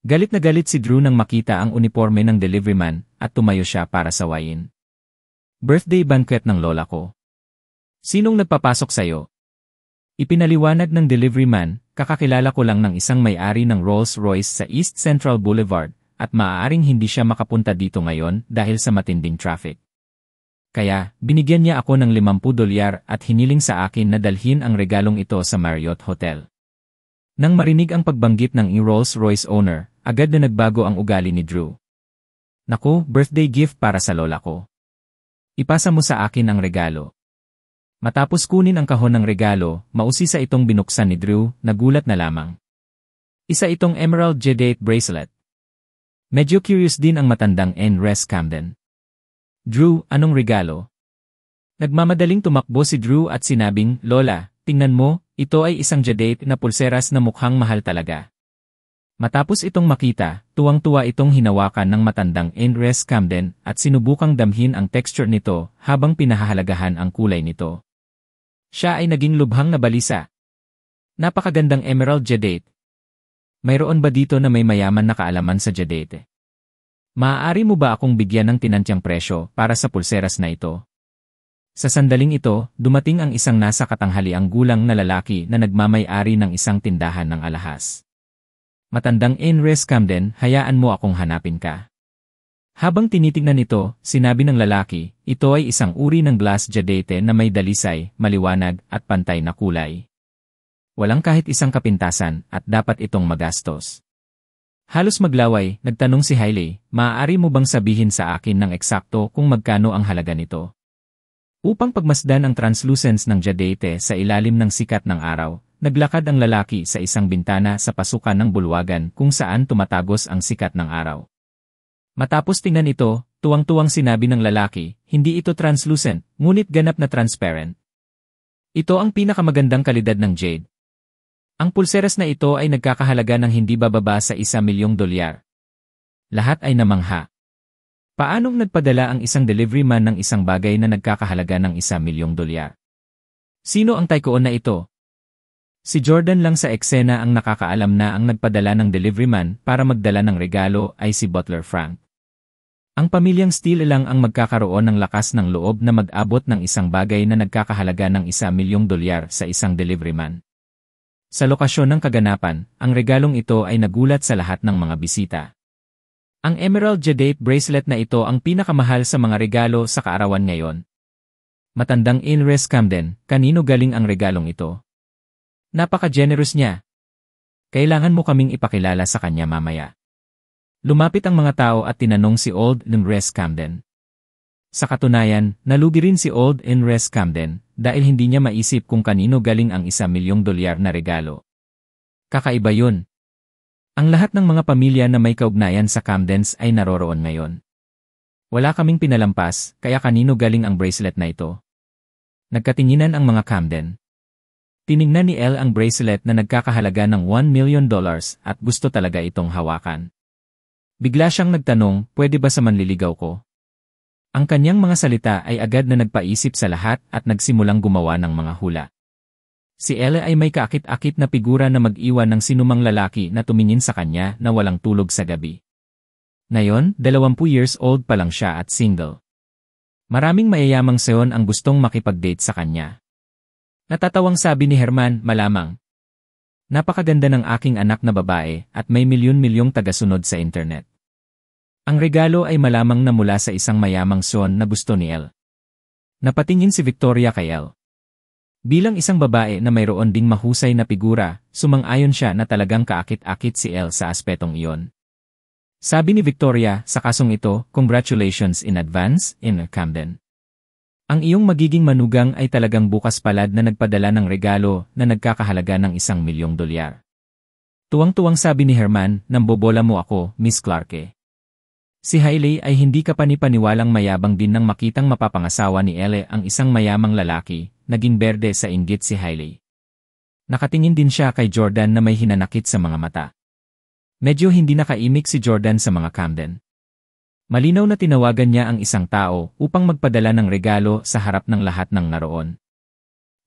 Speaker 1: Galit na galit si Drew nang makita ang uniforme ng deliveryman at tumayo siya para sawayin. Birthday banquet ng lola ko. Sinong nagpapasok sayo? Ipinaliwanag ng deliveryman, kakakilala ko lang ng isang may-ari ng Rolls-Royce sa East Central Boulevard at maaaring hindi siya makapunta dito ngayon dahil sa matinding traffic. Kaya, binigyan niya ako ng $50 at hiniling sa akin na dalhin ang regalong ito sa Marriott Hotel. Nang marinig ang pagbanggit ng Rolls-Royce owner, agad na nagbago ang ugali ni Drew. Naku, birthday gift para sa lola ko. Ipasa mo sa akin ang regalo. Matapos kunin ang kahon ng regalo, mausisa itong binuksan ni Drew, nagulat na lamang. Isa itong emerald jadate bracelet. Medyo curious din ang matandang Nres Camden. Drew, anong regalo? Nagmamadaling tumakbo si Drew at sinabing, Lola, tingnan mo, ito ay isang jadate na pulseras na mukhang mahal talaga. Matapos itong makita, tuwang-tuwa itong hinawakan ng matandang Nres Camden at sinubukang damhin ang texture nito habang pinahahalagahan ang kulay nito. Siya ay naging lubhang nabalisa. Napakagandang emerald jadate. Mayroon ba dito na may mayaman na kaalaman sa jadate? Maaari mo ba akong bigyan ng tinantyang presyo para sa pulseras na ito? Sa sandaling ito, dumating ang isang nasa katanghaliang gulang na lalaki na nagmamay-ari ng isang tindahan ng alahas. Matandang Nres Camden, hayaan mo akong hanapin ka. Habang tinitingnan ito, sinabi ng lalaki, ito ay isang uri ng glass jadate na may dalisay, maliwanag, at pantay na kulay. Walang kahit isang kapintasan, at dapat itong magastos. Halos maglaway, nagtanong si Hailey, maaari mo bang sabihin sa akin ng eksakto kung magkano ang halaga nito? Upang pagmasdan ang translucence ng jadate sa ilalim ng sikat ng araw, naglakad ang lalaki sa isang bintana sa pasukan ng bulwagan kung saan tumatagos ang sikat ng araw. Matapos tingnan ito, tuwang-tuwang sinabi ng lalaki, hindi ito translucent, ngunit ganap na transparent. Ito ang pinakamagandang kalidad ng jade. Ang pulseras na ito ay nagkakahalaga ng hindi bababa sa $1,000,000. Lahat ay namangha. Paanong nagpadala ang isang deliveryman ng isang bagay na nagkakahalaga ng $1,000,000? Sino ang tycoon na ito? Si Jordan lang sa eksena ang nakakaalam na ang nagpadala ng deliveryman para magdala ng regalo ay si Butler Frank. Ang pamilyang Steele lang ang magkakaroon ng lakas ng loob na mag-abot ng isang bagay na nagkakahalaga ng $1,000,000 sa isang deliveryman. Sa lokasyon ng kaganapan, ang regalong ito ay nagulat sa lahat ng mga bisita. Ang emerald jadate bracelet na ito ang pinakamahal sa mga regalo sa kaarawan ngayon. Matandang Nres Camden, kanino galing ang regalong ito? Napaka-generous niya. Kailangan mo kaming ipakilala sa kanya mamaya. Lumapit ang mga tao at tinanong si Old Nres Camden. Sa katunayan, nalugi rin si Old Nres Camden dahil hindi niya maisip kung kanino galing ang $1,000,000 na regalo. Kakaiba yun. Ang lahat ng mga pamilya na may kaugnayan sa Camdens ay naroroon ngayon. Wala kaming pinalampas, kaya kanino galing ang bracelet na ito? Nagkatinginan ang mga Camden. Tiningnan ni Elle ang bracelet na nagkakahalaga ng $1,000,000 at gusto talaga itong hawakan. Bigla siyang nagtanong, pwede ba sa manliligaw ko? Ang kanyang mga salita ay agad na nagpaisip sa lahat at nagsimulang gumawa ng mga hula. Si Elle ay may kaakit-akit na figura na mag-iwan ng sinumang lalaki na tumingin sa kanya na walang tulog sa gabi. Ngayon, 20 years old pa lang siya at single. Maraming mayayamang seon ang gustong makipag-date sa kanya. Natatawang sabi ni Herman, malamang. Napakaganda ng aking anak na babae at may milyon-milyong tagasunod sa internet. Ang regalo ay malamang na mula sa isang mayamang seon na gusto ni Elle. Napatingin si Victoria kay Elle. Bilang isang babae na mayroon ding mahusay na figura, sumang-ayon siya na talagang kaakit-akit si Elle sa aspetong iyon. Sabi ni Victoria, sa kasong ito, congratulations in advance, in Camden. Ang iyong magiging manugang ay talagang bukas palad na nagpadala ng regalo na nagkakahalaga ng $1,000,000. Tuwang-tuwang sabi ni Herman, nambobola mo ako, Miss Clarke. Si Hailey ay hindi kapani-paniwalang mayabang din nang makitang mapapangasawa ni Elle ang isang mayamang lalaki, naging berde sa inggit si Hailey. Nakatingin din siya kay Jordan na may hinanakit sa mga mata. Medyo hindi nakaimik si Jordan sa mga Camden. Malinaw na tinawagan niya ang isang tao upang magpadala ng regalo sa harap ng lahat ng naroon.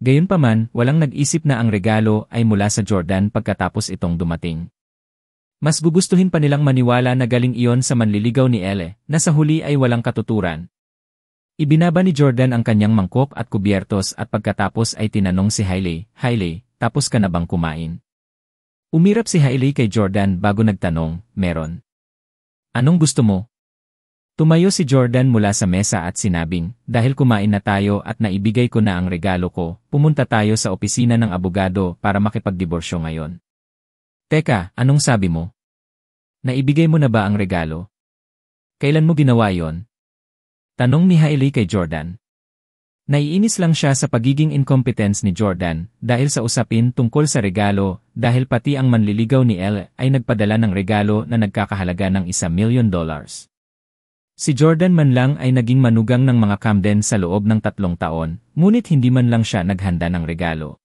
Speaker 1: Gayunpaman, walang nag-isip na ang regalo ay mula sa Jordan pagkatapos itong dumating. Mas gugustuhin pa nilang maniwala na galing iyon sa manliligaw ni Elle, na sa huli ay walang katuturan. Ibinaba ni Jordan ang kanyang mangkok at kubyertos at pagkatapos ay tinanong si Hailey, Hailey, tapos ka na bang kumain? Umirap si Hailey kay Jordan bago nagtanong, meron. Anong gusto mo? Tumayo si Jordan mula sa mesa at sinabing, dahil kumain na tayo at naibigay ko na ang regalo ko, pumunta tayo sa opisina ng abogado para makipagdiborsyo ngayon. Teka, anong sabi mo? Naibigay mo na ba ang regalo? Kailan mo ginawa yon? Tanong ni Hailey kay Jordan. Naiinis lang siya sa pagiging incompetence ni Jordan dahil sa usapin tungkol sa regalo dahil pati ang manliligaw ni Elle ay nagpadala ng regalo na nagkakahalaga ng $1,000,000. Si Jordan man lang ay naging manugang ng mga Camden sa loob ng 3 taon, ngunit hindi man lang siya naghanda ng regalo.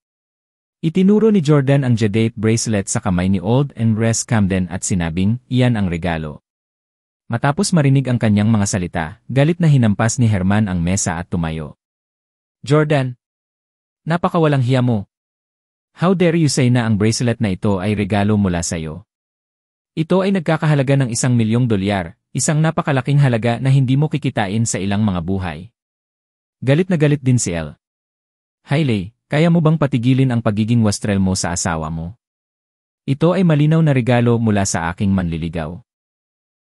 Speaker 1: Itinuro ni Jordan ang jade bracelet sa kamay ni Old and West Camden at sinabing, iyan ang regalo. Matapos marinig ang kanyang mga salita, galit na hinampas ni Herman ang mesa at tumayo. Jordan, napakawalang hiya mo. How dare you say na ang bracelet na ito ay regalo mula sa iyo? Ito ay nagkakahalaga ng $1,000,000, isang napakalaking halaga na hindi mo kikitain sa ilang mga buhay. Galit na galit din si Elle. Hailey, kaya mo bang patigilin ang pagiging wastrel mo sa asawa mo? Ito ay malinaw na regalo mula sa aking manliligaw.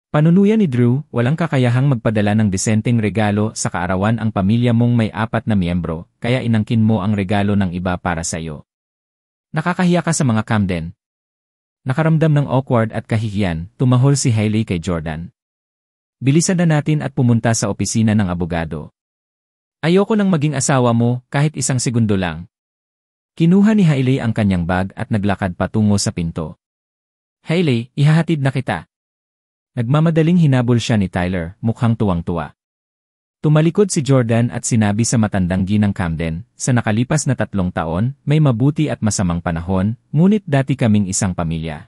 Speaker 1: Panunuyan ni Drew, walang kakayahang magpadala ng disenteng regalo sa kaarawan ang pamilya mong may 4 na miyembro, kaya inangkin mo ang regalo ng iba para sa iyo. Nakakahiya ka sa mga Camden. Nakaramdam ng awkward at kahihiyan, tumahol si Hailey kay Jordan. Bilisan na natin at pumunta sa opisina ng abogado. Ayoko nang maging asawa mo kahit 1 segundo lang. Kinuha ni Hailey ang kanyang bag at naglakad patungo sa pinto. Hailey, ihahatid na kita. Nagmamadaling hinabol siya ni Tyler, mukhang tuwang-tuwa. Tumalikod si Jordan at sinabi sa matandang ginang Camden, sa nakalipas na 3 taon, may mabuti at masamang panahon, ngunit dati kaming isang pamilya.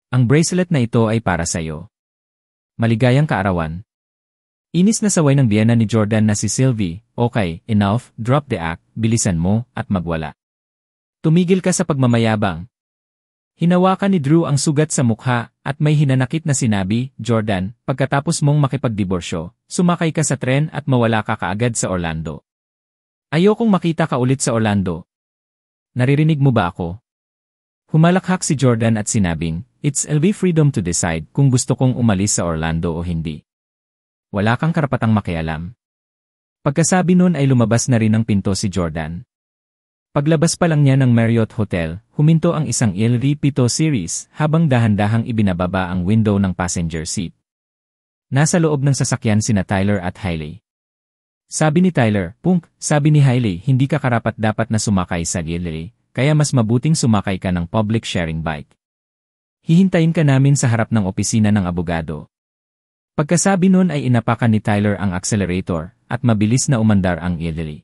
Speaker 1: Ang bracelet na ito ay para sa iyo. Maligayang kaarawan. Inis na saway ng biyena ni Jordan na si Sylvie, okay, enough, drop the act, bilisan mo, at magwala. Tumigil ka sa pagmamayabang. Hinawakan ni Drew ang sugat sa mukha at may hinanakit na sinabi, Jordan, pagkatapos mong makipagdiborsyo, sumakay ka sa tren at mawala ka kaagad sa Orlando. Ayokong makita ka ulit sa Orlando. Naririnig mo ba ako? Humalakhak si Jordan at sinabing, it's LV freedom to decide kung gusto kong umalis sa Orlando o hindi. Wala kang karapatang makialam. Pagkasabi nun ay lumabas na rin ang pinto si Jordan. Paglabas pa lang niya ng Marriott Hotel, huminto ang isang LV7 series habang dahan-dahang ibinababa ang window ng passenger seat. Nasa loob ng sasakyan sina Tyler at Hailey. Sabi ni Tyler, Punk, sabi ni Hailey, hindi ka karapat-dapat na sumakay sa LV, kaya mas mabuting sumakay ka ng public sharing bike. Hihintayin ka namin sa harap ng opisina ng abogado. Pagkasabi nun ay inapakan ni Tyler ang accelerator at mabilis na umandar ang LV.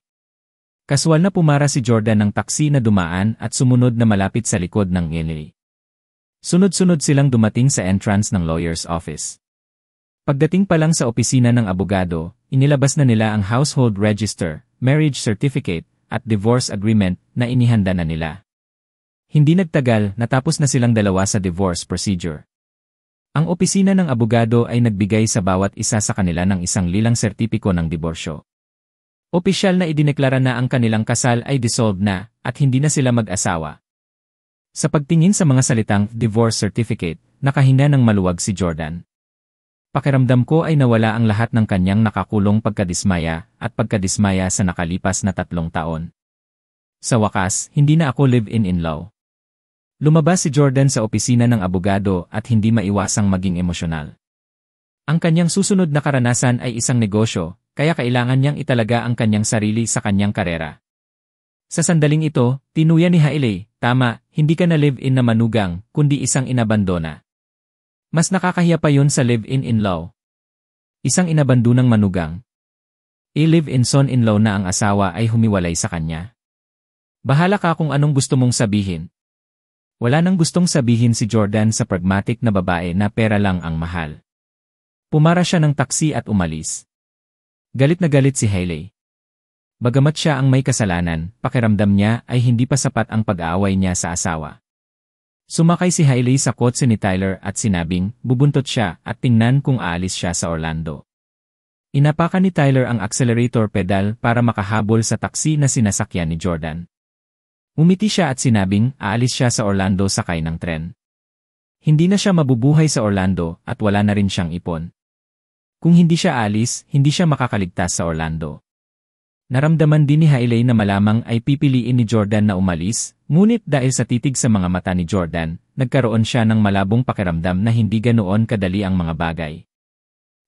Speaker 1: Kaswal na pumara si Jordan ng taksi na dumaan at sumunod na malapit sa likod ng LV. Sunod-sunod silang dumating sa entrance ng lawyer's office. Pagdating pa lang sa opisina ng abogado, inilabas na nila ang household register, marriage certificate, at divorce agreement na inihanda na nila. Hindi nagtagal, natapos na silang dalawa sa divorce procedure. Ang opisina ng abogado ay nagbigay sa bawat isa sa kanila ng isang lilang sertipiko ng diborsyo. Opisyal na idineklara na ang kanilang kasal ay dissolved na at hindi na sila mag-asawa. Sa pagtingin sa mga salitang divorce certificate, nakahinga ng maluwag si Jordan. Pakiramdam ko ay nawala ang lahat ng kanyang nakakulong pagkadismaya at pagkadismaya sa nakalipas na 3 taon. Sa wakas, hindi na ako live-in law. Lumabas si Jordan sa opisina ng abogado at hindi maiwasang maging emosyonal. Ang kanyang susunod na karanasan ay isang negosyo, kaya kailangan niyang italaga ang kanyang sarili sa kanyang karera. Sa sandaling ito, tinuya ni Hailey, tama, hindi ka na live-in na manugang, kundi isang inabandona. Mas nakakahiya pa yun sa live-in law. Isang inabandonang manugang. I-live-in son-in-law na ang asawa ay humiwalay sa kanya. Bahala ka kung anong gusto mong sabihin. Wala nang gustong sabihin si Jordan sa pragmatic na babae na pera lang ang mahal. Pumara siya ng taksi at umalis. Galit na galit si Hailey. Bagamat siya ang may kasalanan, pakiramdam niya ay hindi pa sapat ang pag-aaway niya sa asawa. Sumakay si Hailey sa kotse ni Tyler at sinabing, bubuntot siya at tingnan kung aalis siya sa Orlando. Inapakan ni Tyler ang accelerator pedal para makahabol sa taksi na sinasakyan ni Jordan. Umiti siya at sinabing, aalis siya sa Orlando sakay ng tren. Hindi na siya mabubuhay sa Orlando at wala na rin siyang ipon. Kung hindi siya alis, hindi siya makakaligtas sa Orlando. Naramdaman din ni Hailey na malamang ay pipiliin ni Jordan na umalis, ngunit dahil sa titig sa mga mata ni Jordan, nagkaroon siya ng malabong pakiramdam na hindi ganoon kadali ang mga bagay.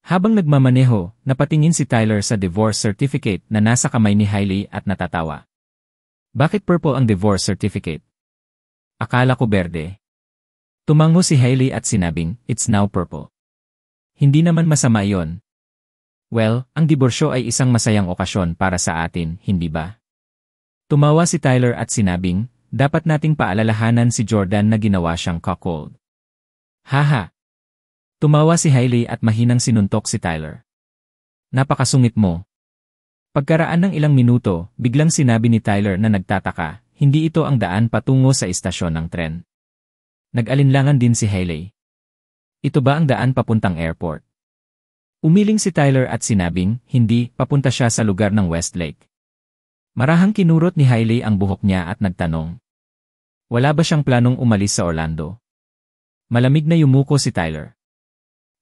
Speaker 1: Habang nagmamaneho, napatingin si Tyler sa divorce certificate na nasa kamay ni Hailey at natatawa. Bakit purple ang divorce certificate? Akala ko berde. Tumango si Hailey at sinabing, it's now purple. Hindi naman masama iyon. Well, ang diborsyo ay isang masayang okasyon para sa atin, hindi ba? Tumawa si Tyler at sinabing, dapat nating paalalahanan si Jordan na ginawa siyang cuckold. Haha. Tumawa si Hailey at mahinang sinuntok si Tyler. Napakasungit mo. Pagkaraan ng ilang minuto, biglang sinabi ni Tyler na nagtataka, hindi ito ang daan patungo sa istasyon ng tren. Nag-alinlangan din si Hailey. Ito ba ang daan papuntang airport? Umiling si Tyler at sinabing, hindi, papunta siya sa lugar ng Westlake. Marahang kinurot ni Hailey ang buhok niya at nagtanong. Wala ba siyang planong umalis sa Orlando? Malamig na yumuko si Tyler.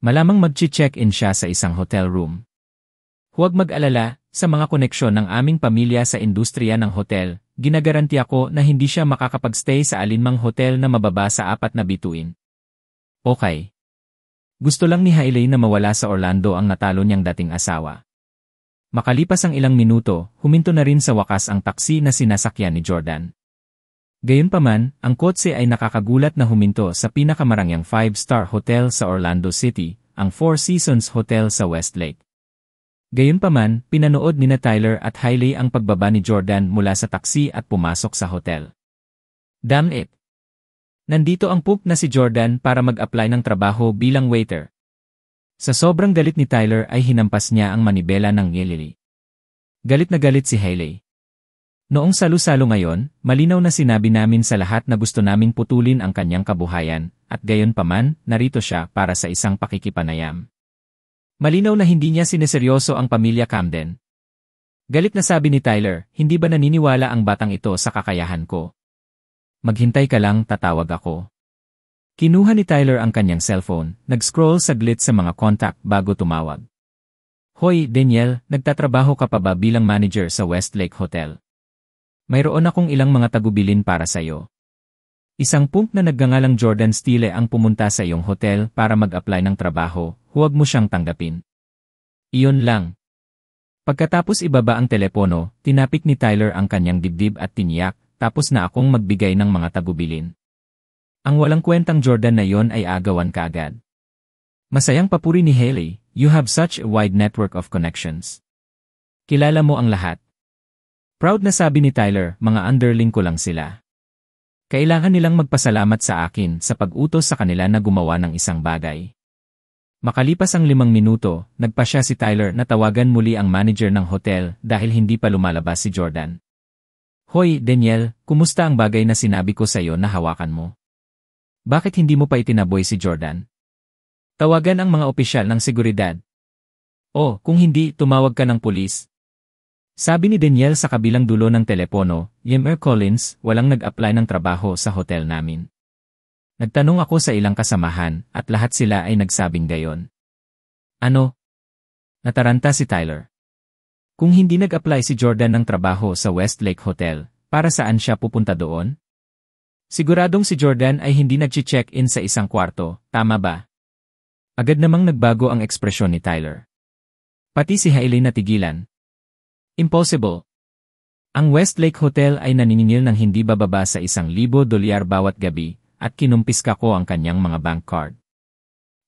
Speaker 1: Malamang mag-check-in siya sa isang hotel room. Huwag mag-alala, sa mga koneksyon ng aming pamilya sa industriya ng hotel, ginagaranti ako na hindi siya makakapag-stay sa alinmang hotel na mababa sa 4 na bituin. Okay. Gusto lang ni Hailey na mawala sa Orlando ang natalo niyang dating asawa. Makalipas ang ilang minuto, huminto na rin sa wakas ang taksi na sinasakyan ni Jordan. Gayunpaman, ang kotse ay nakakagulat na huminto sa pinakamarangyang 5-star hotel sa Orlando City, ang Four Seasons Hotel sa Westlake. Gayunpaman, pinanood ni Tyler at Hailey ang pagbaba ni Jordan mula sa taksi at pumasok sa hotel. Damn it! Nandito ang poop na si Jordan para mag-apply ng trabaho bilang waiter. Sa sobrang galit ni Tyler ay hinampas niya ang manibela ng Hailey. Galit na galit si Hailey. Noong salu-salo ngayon, malinaw na sinabi namin sa lahat na gusto naming putulin ang kanyang kabuhayan, at gayunpaman, narito siya para sa isang pakikipanayam. Malinaw na hindi niya sineseryoso ang pamilya Camden. Galit na sabi ni Tyler, hindi ba naniniwala ang batang ito sa kakayahan ko? Maghintay ka lang, tatawag ako. Kinuha ni Tyler ang kanyang cellphone, nag-scroll saglit sa mga contact bago tumawag. Hoy, Daniel, nagtatrabaho ka pa ba bilang manager sa Westlake Hotel? Mayroon akong ilang mga tagubilin para sa'yo. Isang punk na nagngangalang Jordan Steele ang pumunta sa iyong hotel para mag-apply ng trabaho, huwag mo siyang tanggapin. Iyon lang. Pagkatapos ibaba ang telepono, tinapik ni Tyler ang kanyang dibdib at tiniyak, tapos na akong magbigay ng mga tagubilin. Ang walang kwentang Jordan na yon ay agawan kaagad. Masayang papuri ni Hailey, you have such a wide network of connections. Kilala mo ang lahat. Proud na sabi ni Tyler, mga underling ko lang sila. Kailangan nilang magpasalamat sa akin sa pag-utos sa kanila na gumawa ng isang bagay. Makalipas ang 5 minuto, nagpasya si Tyler na tawagan muli ang manager ng hotel dahil hindi pa lumalabas si Jordan. Hoy, Daniel, kumusta ang bagay na sinabi ko sa iyo na hawakan mo? Bakit hindi mo pa itinaboy si Jordan? Tawagan ang mga opisyal ng seguridad. O, kung hindi, tumawag ka ng pulis. Sabi ni Daniel sa kabilang dulo ng telepono, Ymer Collins, walang nag-apply ng trabaho sa hotel namin. Nagtanong ako sa ilang kasamahan, at lahat sila ay nagsabing gayon. Ano? Nataranta si Tyler. Kung hindi nag-apply si Jordan ng trabaho sa Westlake Hotel, para saan siya pupunta doon? Siguradong si Jordan ay hindi nag-check-in sa isang kwarto, tama ba? Agad namang nagbago ang ekspresyon ni Tyler. Pati si Hailey natigilan. Impossible. Ang Westlake Hotel ay naniningil ng hindi bababa sa $1,000 bawat gabi, at kinumpiska ko ang kanyang mga bank card.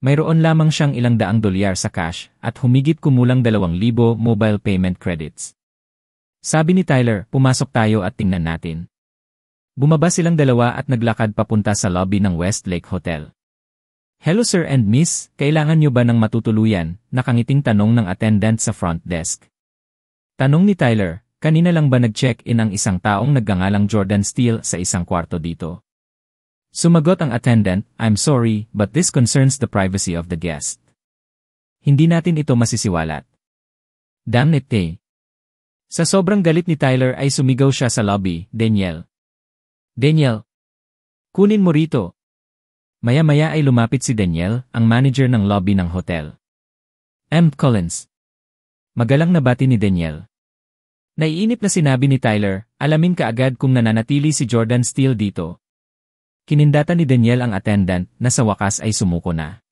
Speaker 1: Mayroon lamang siyang $200 sa cash, at humigit kumulang 2,000 mobile payment credits. Sabi ni Tyler, pumasok tayo at tingnan natin. Bumaba silang dalawa at naglakad papunta sa lobby ng Westlake Hotel. Hello sir and miss, kailangan niyo ba ng matutuluyan? Nakangiting tanong ng attendant sa front desk. Tanong ni Tyler, kanina lang ba nag-check-in ang isang taong nagngangalang Jordan Steele sa isang kwarto dito? Sumagot ang attendant, I'm sorry, but this concerns the privacy of the guest. Hindi natin ito masisiwalat. Damn it, eh. Sa sobrang galit ni Tyler ay sumigaw siya sa lobby, Daniel. Daniel! Kunin mo rito. Maya-maya ay lumapit si Daniel, ang manager ng lobby ng hotel. Collins. Magalang nabati ni Daniel. Naiinip na sinabi ni Tyler, alamin ka agad kung nananatili si Jordan Steele dito. Kinindatan ni Daniel ang attendant na sa wakas ay sumuko na.